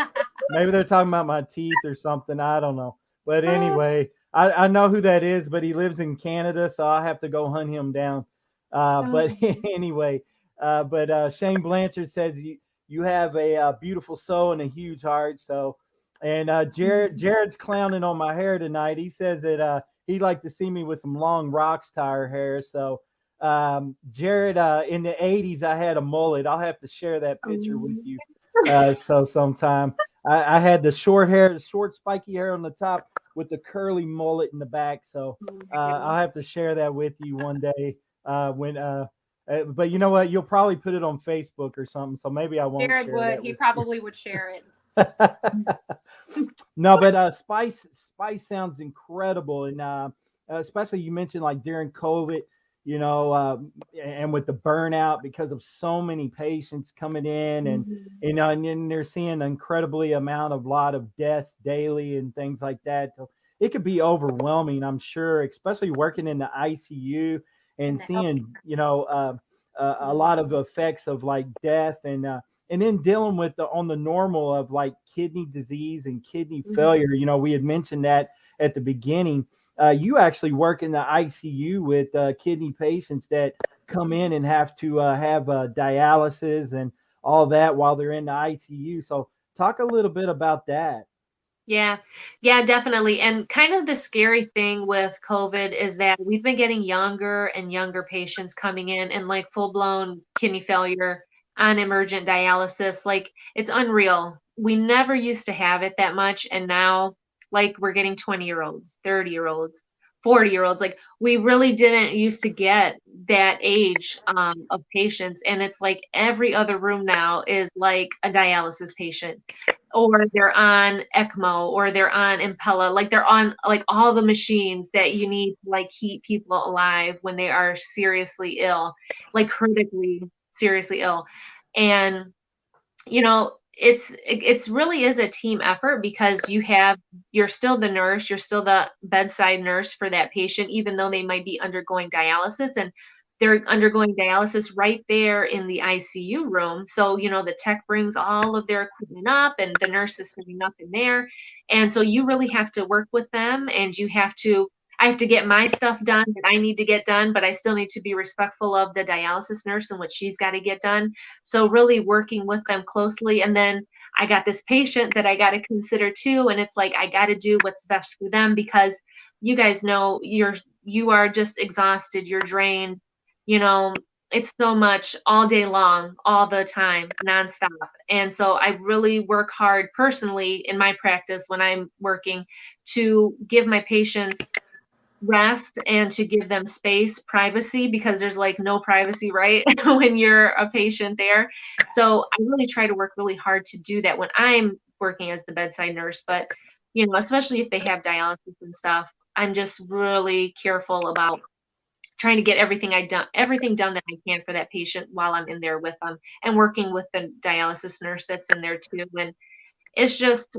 maybe they're talking about my teeth or something. I don't know. But anyway, I know who that is, but he lives in Canada, so I'll have to go hunt him down. But anyway, Shane Blanchard says you have a beautiful soul and a huge heart. So, and Jared's clowning on my hair tonight. He says that he'd like to see me with some long rocks tire hair. So, Jared, in the 80s, I had a mullet. I'll have to share that picture with you. So sometime I had the short hair, the short spiky hair on the top with the curly mullet in the back. So I'll have to share that with you one day but you know what? You'll probably put it on Facebook or something. So maybe I won't. Jared would. He probably would share it. No, but Spice sounds incredible. And especially you mentioned like during COVID, and with the burnout because of so many patients coming in, and Mhm. and then they're seeing an incredibly lot of deaths daily and things like that. So it could be overwhelming, I'm sure, especially working in the ICU In and the health. seeing, a lot of effects of like death, and then dealing with on the normal of like kidney disease and kidney Mhm. failure. We had mentioned that at the beginning. You actually work in the ICU with kidney patients that come in and have to have dialysis and all that while they're in the ICU. So talk a little bit about that. Yeah, yeah, definitely. And kind of the scary thing with COVID is that we've been getting younger and younger patients coming in and like full blown kidney failure on emergent dialysis. Like it's unreal. We never used to have it that much. And now, like, we're getting 20-year-olds, 30-year-olds, 40-year-olds. Like, we really didn't used to get that age of patients. And it's like every other room now is like a dialysis patient, or they're on ECMO, or they're on Impella, like they're on like all the machines that you need to like keep people alive when they are seriously ill, like critically seriously ill. And it's really is a team effort, because you're still the nurse, you're still the bedside nurse for that patient, even though they might be undergoing dialysis, and they're undergoing dialysis right there in the ICU room. So, the tech brings all of their equipment up and the nurse is setting up in there. And so you really have to work with them, and I have to get my stuff done that I need to get done, but I still need to be respectful of the dialysis nurse and what she's got to get done. So really working with them closely. And then I got this patient that I got to consider too. And it's like, I got to do what's best for them, because you guys know you are just exhausted. You're drained, you know, it's so much all day long, all the time, nonstop. And so I really work hard personally in my practice when I'm working to give my patients rest and to give them space, privacy, because there's like no privacy, right? When you're a patient there. So I really try to work really hard to do that when I'm working as the bedside nurse. But, especially if they have dialysis and stuff, I'm just really careful about trying to get everything done that I can for that patient while I'm in there with them, and working with the dialysis nurse that's in there too. And it's just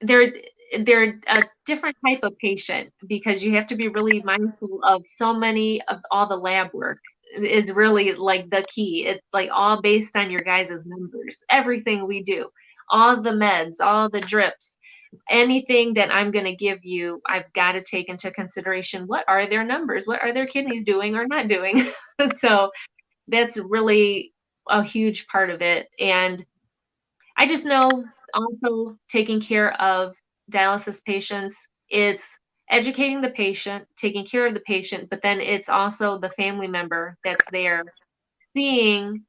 they're they're a different type of patient, because you have to be really mindful of so many of all the lab work is really like the key. It's like all based on your guys' numbers. Everything we do, all the meds, all the drips, anything that I'm going to give you, I've got to take into consideration what are their numbers, what are their kidneys doing or not doing. So that's really a huge part of it. And I just know also taking care of dialysis patients, it's educating the patient, taking care of the patient, but then it's also the family member that's there seeing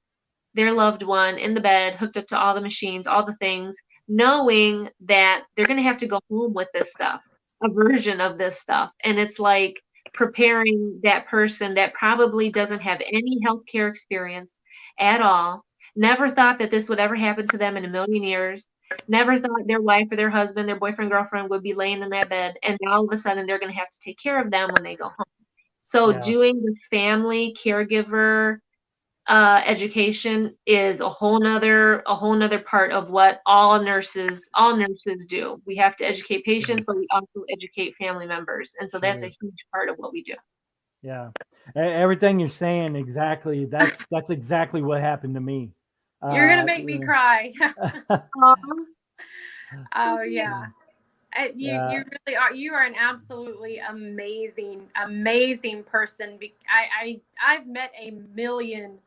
their loved one in the bed, hooked up to all the machines, all the things, knowing that they're going to have to go home with this stuff, a version of this stuff. And it's like preparing that person that probably doesn't have any healthcare experience at all, never thought that this would ever happen to them in a million years, never thought their wife or their husband, their boyfriend, girlfriend would be laying in that bed. And now all of a sudden they're going to have to take care of them when they go home. So Yeah. doing the family caregiver education is a whole nother part of what all nurses do. We have to educate patients, but we also educate family members, and so that's a Sure. huge part of what we do. Yeah. Everything you're saying, exactly. That's exactly what happened to me. You're gonna make me Yeah. cry. Um, Oh yeah. You Yeah. really are. You are an absolutely amazing person. I've met a million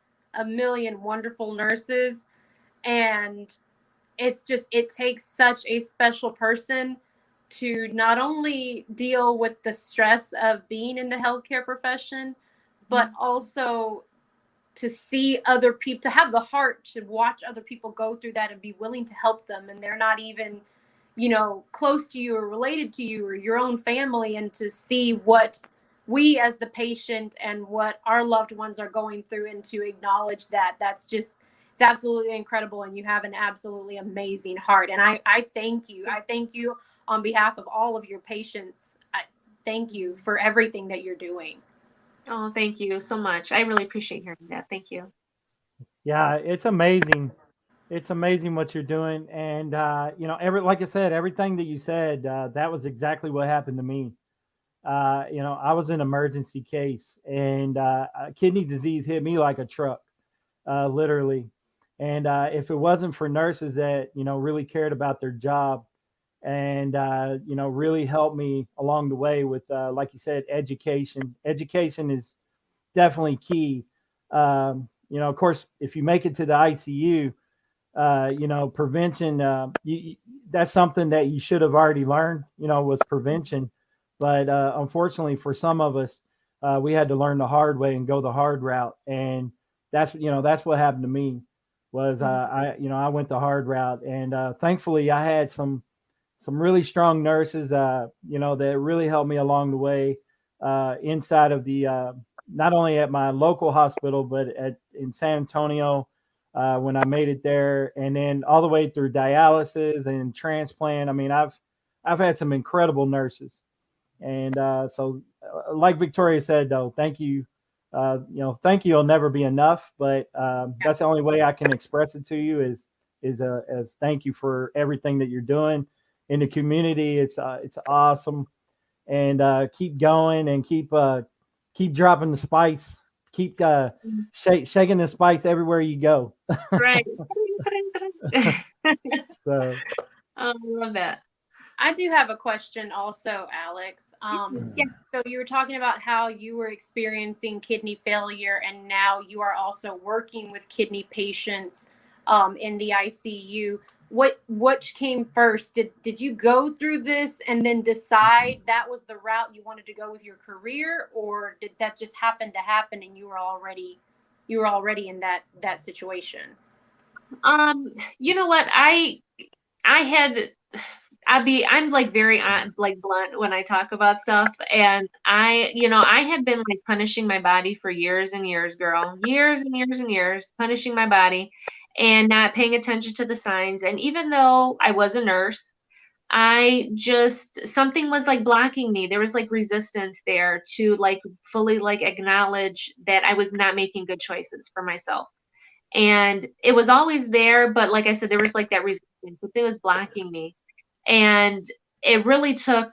wonderful nurses, and it takes such a special person to not only deal with the stress of being in the healthcare profession, but also to see other people, to have the heart to watch other people go through that and be willing to help them, and they're not even close to you or related to you or your own family, and to see what we as the patient and what our loved ones are going through, and to acknowledge it's absolutely incredible. And you have an absolutely amazing heart, and I thank you on behalf of all of your patients. Thank you for everything that you're doing. Oh, thank you so much. I really appreciate hearing that. Thank you. Yeah, it's amazing. It's amazing what you're doing, and like I said, everything that you said, that was exactly what happened to me. I was in an emergency case, and kidney disease hit me like a truck, literally. And if it wasn't for nurses that really cared about their job, and really helped me along the way with, like you said, education. Education is definitely key. Of course, if you make it to the ICU, prevention, that's something that you should have already learned, was prevention. But unfortunately, for some of us, we had to learn the hard way and go the hard route. And that's what happened to me. Was I went the hard route, and thankfully I had some really strong nurses, that really helped me along the way, inside of the, not only at my local hospital, but in San Antonio, when I made it there, and then all the way through dialysis and transplant. I mean, I've had some incredible nurses, and like Victoria said, though, thank you. Thank you will never be enough, but that's the only way I can express it to you is as thank you for everything that you're doing in the community. It's awesome, and keep going, and keep dropping the spice. Keep shaking the spice everywhere you go. Right. So I love that. I do have a question also, Alex. Yeah. So you were talking about how you were experiencing kidney failure, and now you are also working with kidney patients in the ICU. What came first? Did you go through this and then decide that was the route you wanted to go with your career, or did that just happen to happen and you were already in that situation? You know what? I had I'm like very like blunt when I talk about stuff, and I had been like punishing my body for years and years, girl, years and years and years, punishing my body and not paying attention to the signs. And even though I was a nurse, I just something was like blocking me. There was like resistance there to like fully like acknowledge that I was not making good choices for myself. And it was always there, but like I said, there was like that resistance, but it was blocking me. And it really took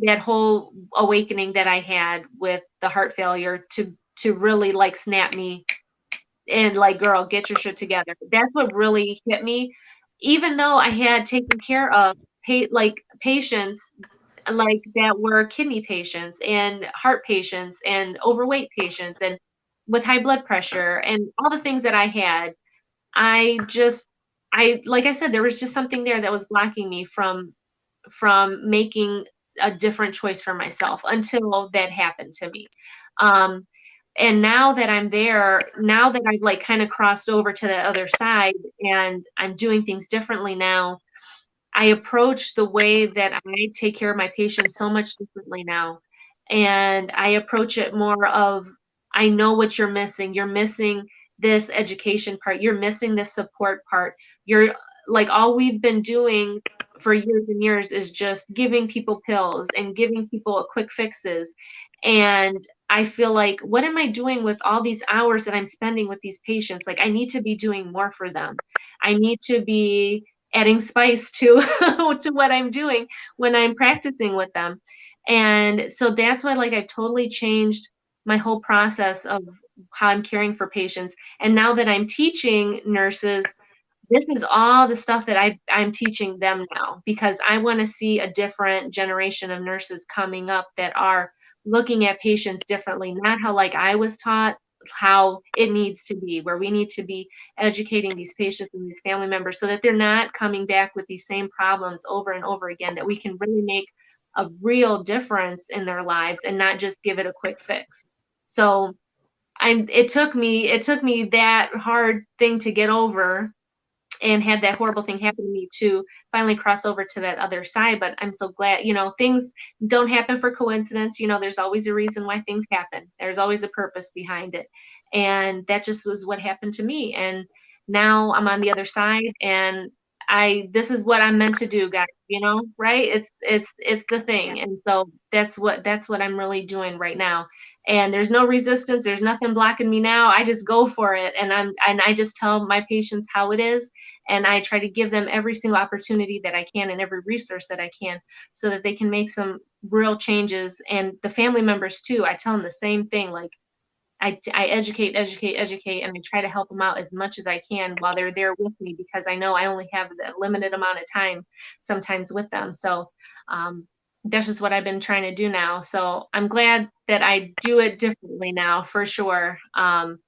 that whole awakening that I had with the heart failure to really like snap me and like, girl, get your shit together. That's what really hit me. Even though I had taken care of patients like that were kidney patients and heart patients and overweight patients and with high blood pressure and all the things that I had, I just like I said, there was just something there that was blocking me from making a different choice for myself until that happened to me. Um, and now that I'm there, now that I've like kind of crossed over to the other side and I'm doing things differently now, I approach the way that I take care of my patients so much differently now. And I approach it more of, I know what you're missing. You're missing this education part. You're missing this support part. You're like, all we've been doing for years and years is just giving people pills and giving people quick fixes. And I feel like, what am I doing with all these hours that I'm spending with these patients? Like, I need to be doing more for them. I need to be adding spice to to what I'm doing when I'm practicing with them. And so that's why like I've totally changed my whole process of how I'm caring for patients. And now that I'm teaching nurses, this is all the stuff that I'm teaching them now because I want to see a different generation of nurses coming up that are looking at patients differently, not how like I was taught, how it needs to be, where we need to be educating these patients and these family members so that they're not coming back with these same problems over and over again, that we can really make a real difference in their lives and not just give it a quick fix. So it took me that hard thing to get over and had that horrible thing happen to me to finally cross over to that other side. But I'm so glad, things don't happen for coincidence. There's always a reason why things happen. There's always a purpose behind it. And that just was what happened to me. And now I'm on the other side and this is what I'm meant to do, guys, right? It's the thing. And so that's what I'm really doing right now. And there's no resistance. There's nothing blocking me now. I just go for it. And I just tell my patients how it is. And I try to give them every single opportunity that I can and every resource that I can so that they can make some real changes. And the family members too, I tell them the same thing. Like, I educate, and I try to help them out as much as I can while they're there with me, because I know I only have a limited amount of time sometimes with them. So that's just what I've been trying to do now. So I'm glad that I do it differently now, for sure. And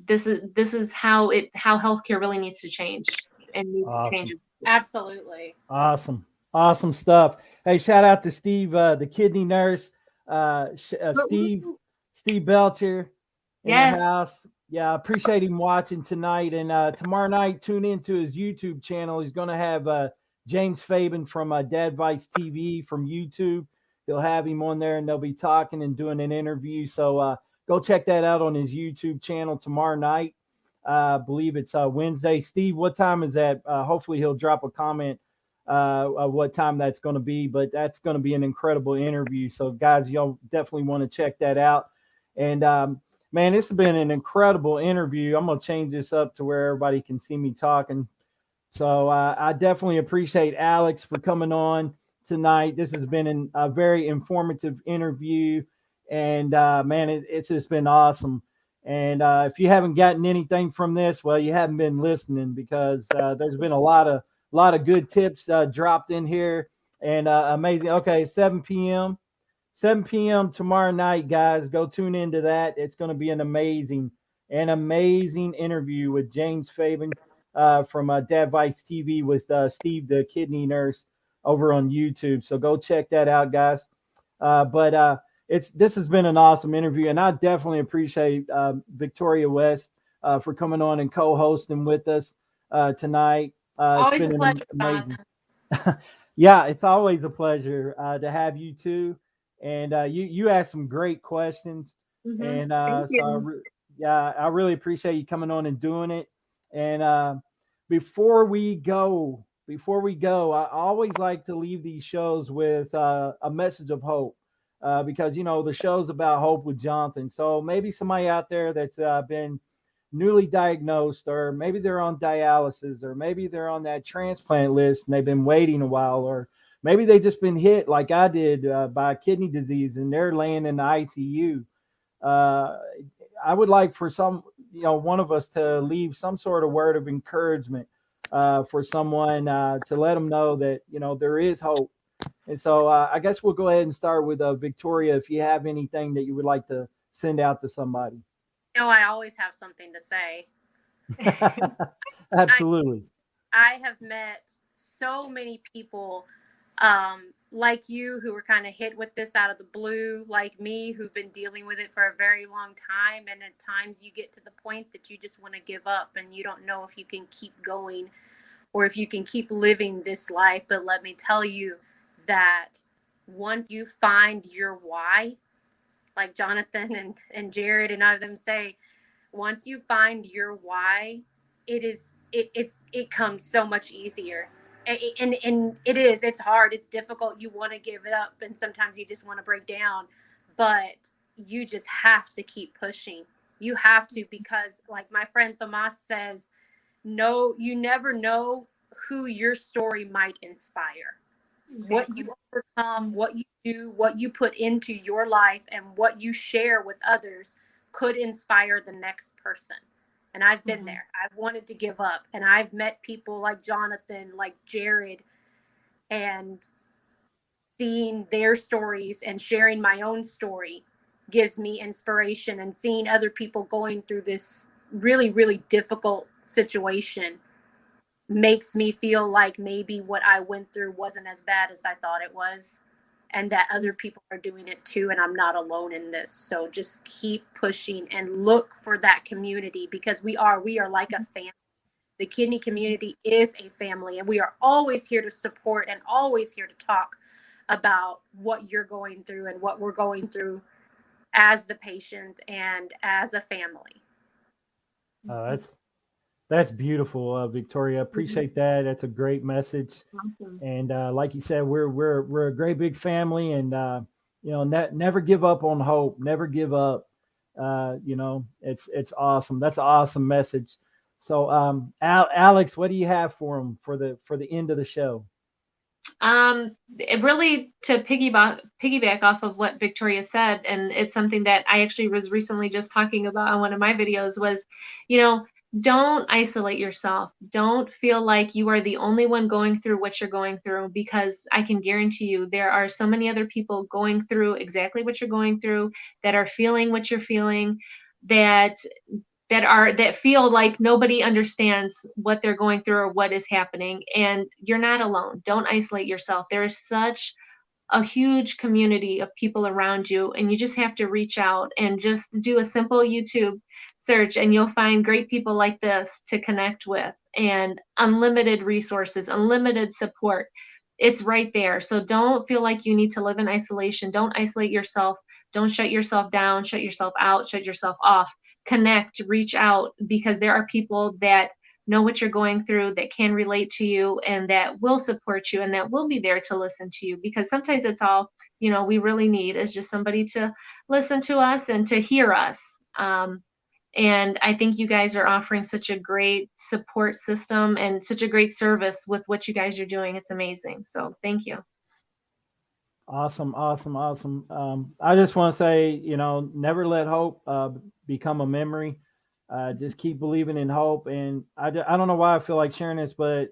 this is how healthcare really needs to change and needs to change. Awesome. Absolutely. Awesome stuff. Hey, shout out to Steve, the kidney nurse, Steve Belcher in the house. Yeah, I appreciate him watching tonight. And tomorrow night, tune into his YouTube channel. He's going to have James Fabian from Dad Vice TV from YouTube. He'll have him on there, and they'll be talking and doing an interview. So go check that out on his YouTube channel tomorrow night. I believe it's Wednesday. Steve, what time is that? Hopefully he'll drop a comment what time that's going to be, but that's going to be an incredible interview. So guys, y'all definitely want to check that out. And man, this has been an incredible interview. I'm going to change this up to where everybody can see me talking. So I definitely appreciate Alex for coming on tonight. This has been a very informative interview, and man, it's just been awesome. And if you haven't gotten anything from this, well, you haven't been listening, because there's been a lot of good tips dropped in here, and amazing. Okay, 7 p.m. tomorrow night, guys. Go tune into that. It's going to be an amazing interview with James Fabian from Dad Vice TV with Steve, the kidney nurse, over on YouTube. So go check that out, guys. But this has been an awesome interview, and I definitely appreciate Victoria West for coming on and co-hosting with us tonight. Always it's been a pleasure, amazing. Jonathan. Yeah, it's always a pleasure to have you too, and you asked some great questions, and I really appreciate you coming on and doing it. And before we go, I always like to leave these shows with a message of hope. Because the show's about hope with Jonathan. So maybe somebody out there that's been newly diagnosed, or maybe they're on dialysis, or maybe they're on that transplant list and they've been waiting a while, or maybe they just been hit like I did by kidney disease and they're laying in the ICU. I would like for one of us to leave some sort of word of encouragement for someone to let them know that there is hope. And so I guess we'll go ahead and start with Victoria, if you have anything that you would like to send out to somebody. I always have something to say. Absolutely. I have met so many people like you who were kind of hit with this out of the blue, like me, who've been dealing with it for a very long time. And at times you get to the point that you just want to give up and you don't know if you can keep going or if you can keep living this life. But let me tell you, that once you find your why, like Jonathan and Jared and all of them say, once you find your why, it comes so much easier. And it's hard, it's difficult. You want to give it up, and sometimes you just want to break down, but you just have to keep pushing. You have to, because like my friend Tomas says, no, you never know who your story might inspire. Exactly. What you overcome, what you do, what you put into your life, and what you share with others could inspire the next person. And I've been there. I've wanted to give up. And I've met people like Jonathan, like Jared, and seeing their stories and sharing my own story gives me inspiration. And seeing other people going through this really, really difficult situation makes me feel like maybe what I went through wasn't as bad as I thought it was, and that other people are doing it too, and I'm not alone in this. So just keep pushing and look for that community, because we are like a family. The kidney community is a family, and we are always here to support and always here to talk about what you're going through and what we're going through as the patient and as a family. That's beautiful, Victoria. Appreciate that. That's a great message. Awesome. And like you said, we're a great big family, and never give up on hope. Never give up. It's awesome. That's an awesome message. So, Alex, what do you have for them for the end of the show? Really to piggyback off of what Victoria said, and it's something that I actually was recently just talking about on one of my videos was, don't isolate yourself. Don't feel like you are the only one going through what you're going through, because I can guarantee you there are so many other people going through exactly what you're going through, that are feeling what you're feeling, that feel like nobody understands what they're going through or what is happening, and you're not alone. Don't isolate yourself. There is such a huge community of people around you, and you just have to reach out and just do a simple YouTube search, and you'll find great people like this to connect with, and unlimited resources, unlimited support. It's right there. So don't feel like you need to live in isolation. Don't isolate yourself. Don't shut yourself down, shut yourself out, shut yourself off. Connect, reach out, because there are people that know what you're going through, that can relate to you, and that will support you, and that will be there to listen to you, because sometimes it's all we really need is just somebody to listen to us and to hear us. And I think you guys are offering such a great support system and such a great service with what you guys are doing. It's amazing. So thank you. Awesome. I just want to say, never let hope become a memory. Just keep believing in hope. And I don't know why I feel like sharing this, but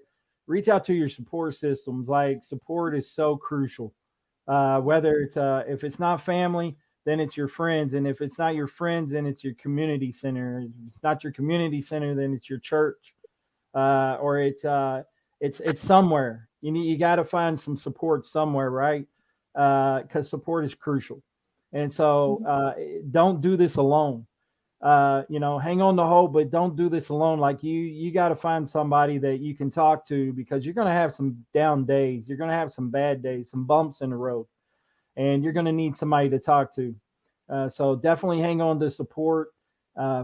reach out to your support systems. Like, support is so crucial. Whether it's if it's not family, then it's your friends. And if it's not your friends, then it's your community center. If it's not your community center, then it's your church. Or it's somewhere. You got to find some support somewhere, right? Because support is crucial. And so don't do this alone. Hang on to hope, but don't do this alone. Like, you got to find somebody that you can talk to, because you're going to have some down days. You're going to have some bad days, some bumps in the road, and you're going to need somebody to talk to. So definitely hang on to support.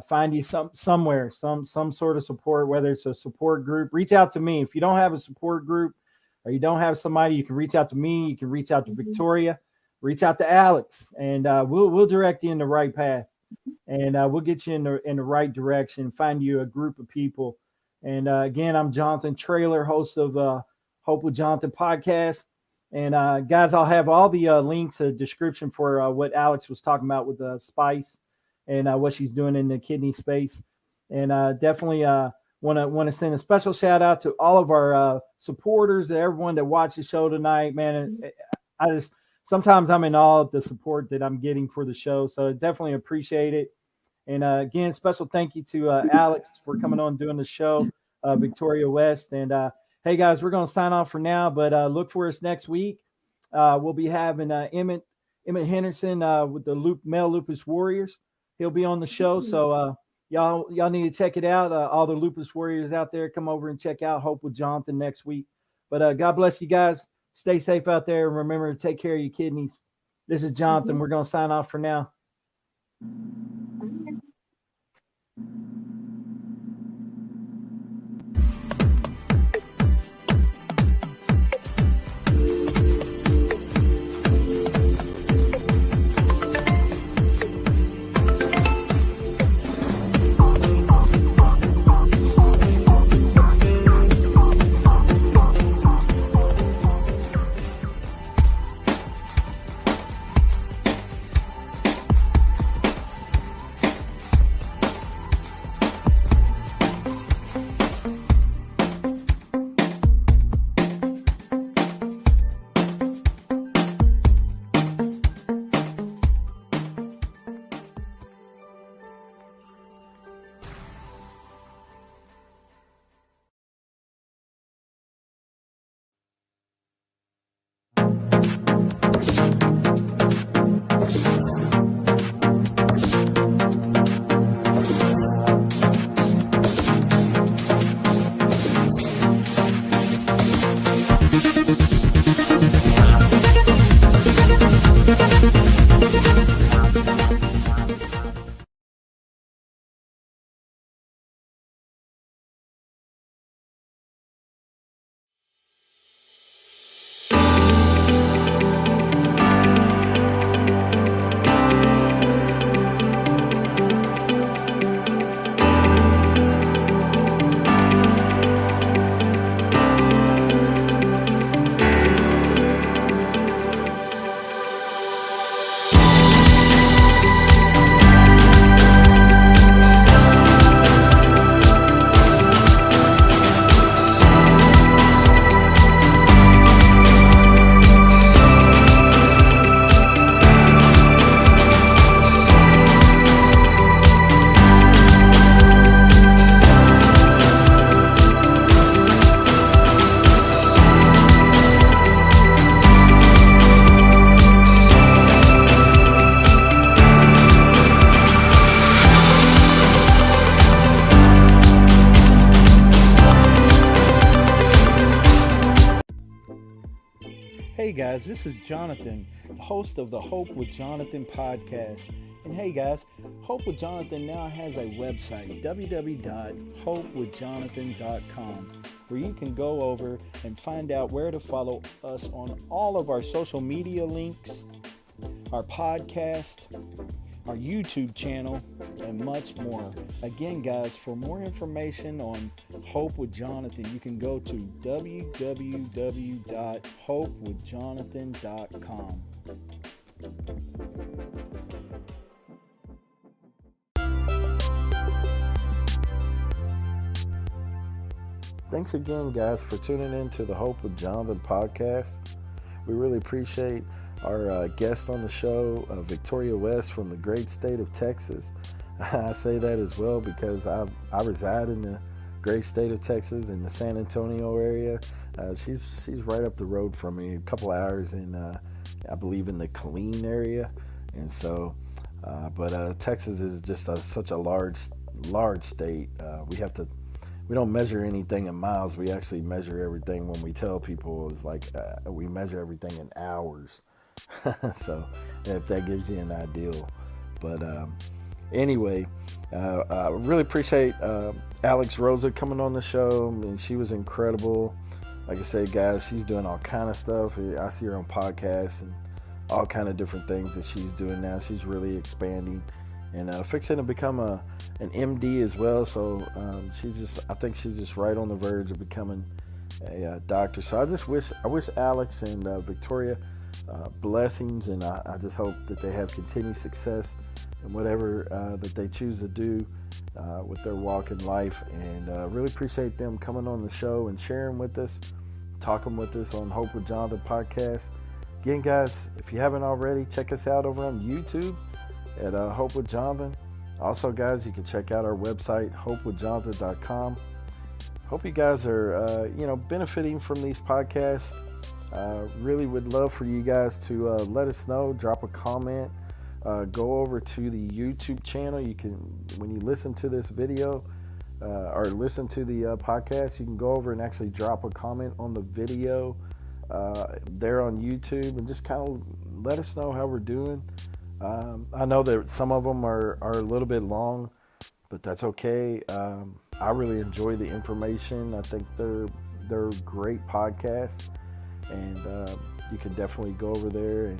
Find you somewhere, some sort of support, whether it's a support group. Reach out to me. If you don't have a support group, or you don't have somebody, you can reach out to me. You can reach out to Victoria, reach out to Alex, and we'll direct you in the right path, and we'll get you in the right direction. Find you a group of people. And again, I'm Jonathan Traylor, host of Hope with Jonathan podcast. And guys, I'll have all the links, a description for what Alex was talking about with Spice and what she's doing in the kidney space. And definitely want to send a special shout out to all of our supporters, everyone that watched the show tonight. Man, sometimes I'm in awe of the support that I'm getting for the show. So I definitely appreciate it. And again, special thank you to Alex for coming on doing the show, Victoria West. And hey guys, we're going to sign off for now, but look for us next week. We'll be having Emmett Henderson with the Male Lupus Warriors. He'll be on the show. So y'all need to check it out. All the Lupus Warriors out there, come over and check out Hope with Jonathan next week. But God bless you guys. Stay safe out there. And remember to take care of your kidneys. This is Jonathan. We're going to sign off for now. Hey guys, this is Jonathan, the host of the Hope with Jonathan podcast. And hey guys, Hope with Jonathan now has a website, www.hopewithjonathan.com, where you can go over and find out where to follow us on all of our social media links, our podcast, our YouTube channel, and much more. Again, guys, for more information on Hope with Jonathan, you can go to www.hopewithjonathan.com. Thanks again, guys, for tuning in to the Hope with Jonathan podcast. We really appreciate our guest on the show, Victoria West from the great state of Texas. I say that as well because I reside in the great state of Texas in the San Antonio area. She's right up the road from me, a couple hours in, I believe, in the Killeen area. And so, but Texas is just such a large state. We don't measure anything in miles. We actually measure everything when we tell people. It's like we measure everything in hours. So if that gives you an idea. But anyway, I really appreciate Alex Rosa coming on the show. And she was incredible. Like I said, guys, she's doing all kind of stuff. I see her on podcasts and all kind of different things that she's doing now. She's really expanding and fixing to become an MD as well. So I think she's just right on the verge of becoming a doctor. So I wish Alex and Victoria blessings, and I just hope that they have continued success in whatever that they choose to do with their walk in life. And really appreciate them coming on the show and sharing with us, talking with us on Hope with Jonathan podcast. Again, guys, if you haven't already, check us out over on YouTube at Hope with Jonathan. Also, guys, you can check out our website, hopewithjonathan.com. Hope you guys are, benefiting from these podcasts. Really would love for you guys to let us know, drop a comment, go over to the YouTube channel. You can, when you listen to this video or listen to the podcast, you can go over and actually drop a comment on the video there on YouTube and just kind of let us know how we're doing. I know that some of them are a little bit long, but that's okay. I really enjoy the information. I think they're great podcasts, and you can definitely go over there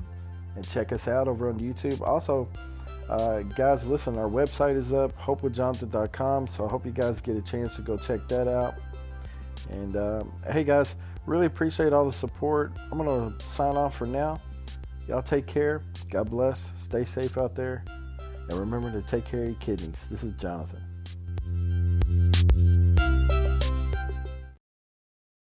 and check us out over on YouTube. Also, guys, listen, our website is up, hopewithjonathan.com, so I hope you guys get a chance to go check that out. And hey, guys, really appreciate all the support. I'm going to sign off for now. Y'all take care. God bless. Stay safe out there. And remember to take care of your kidneys. This is Jonathan.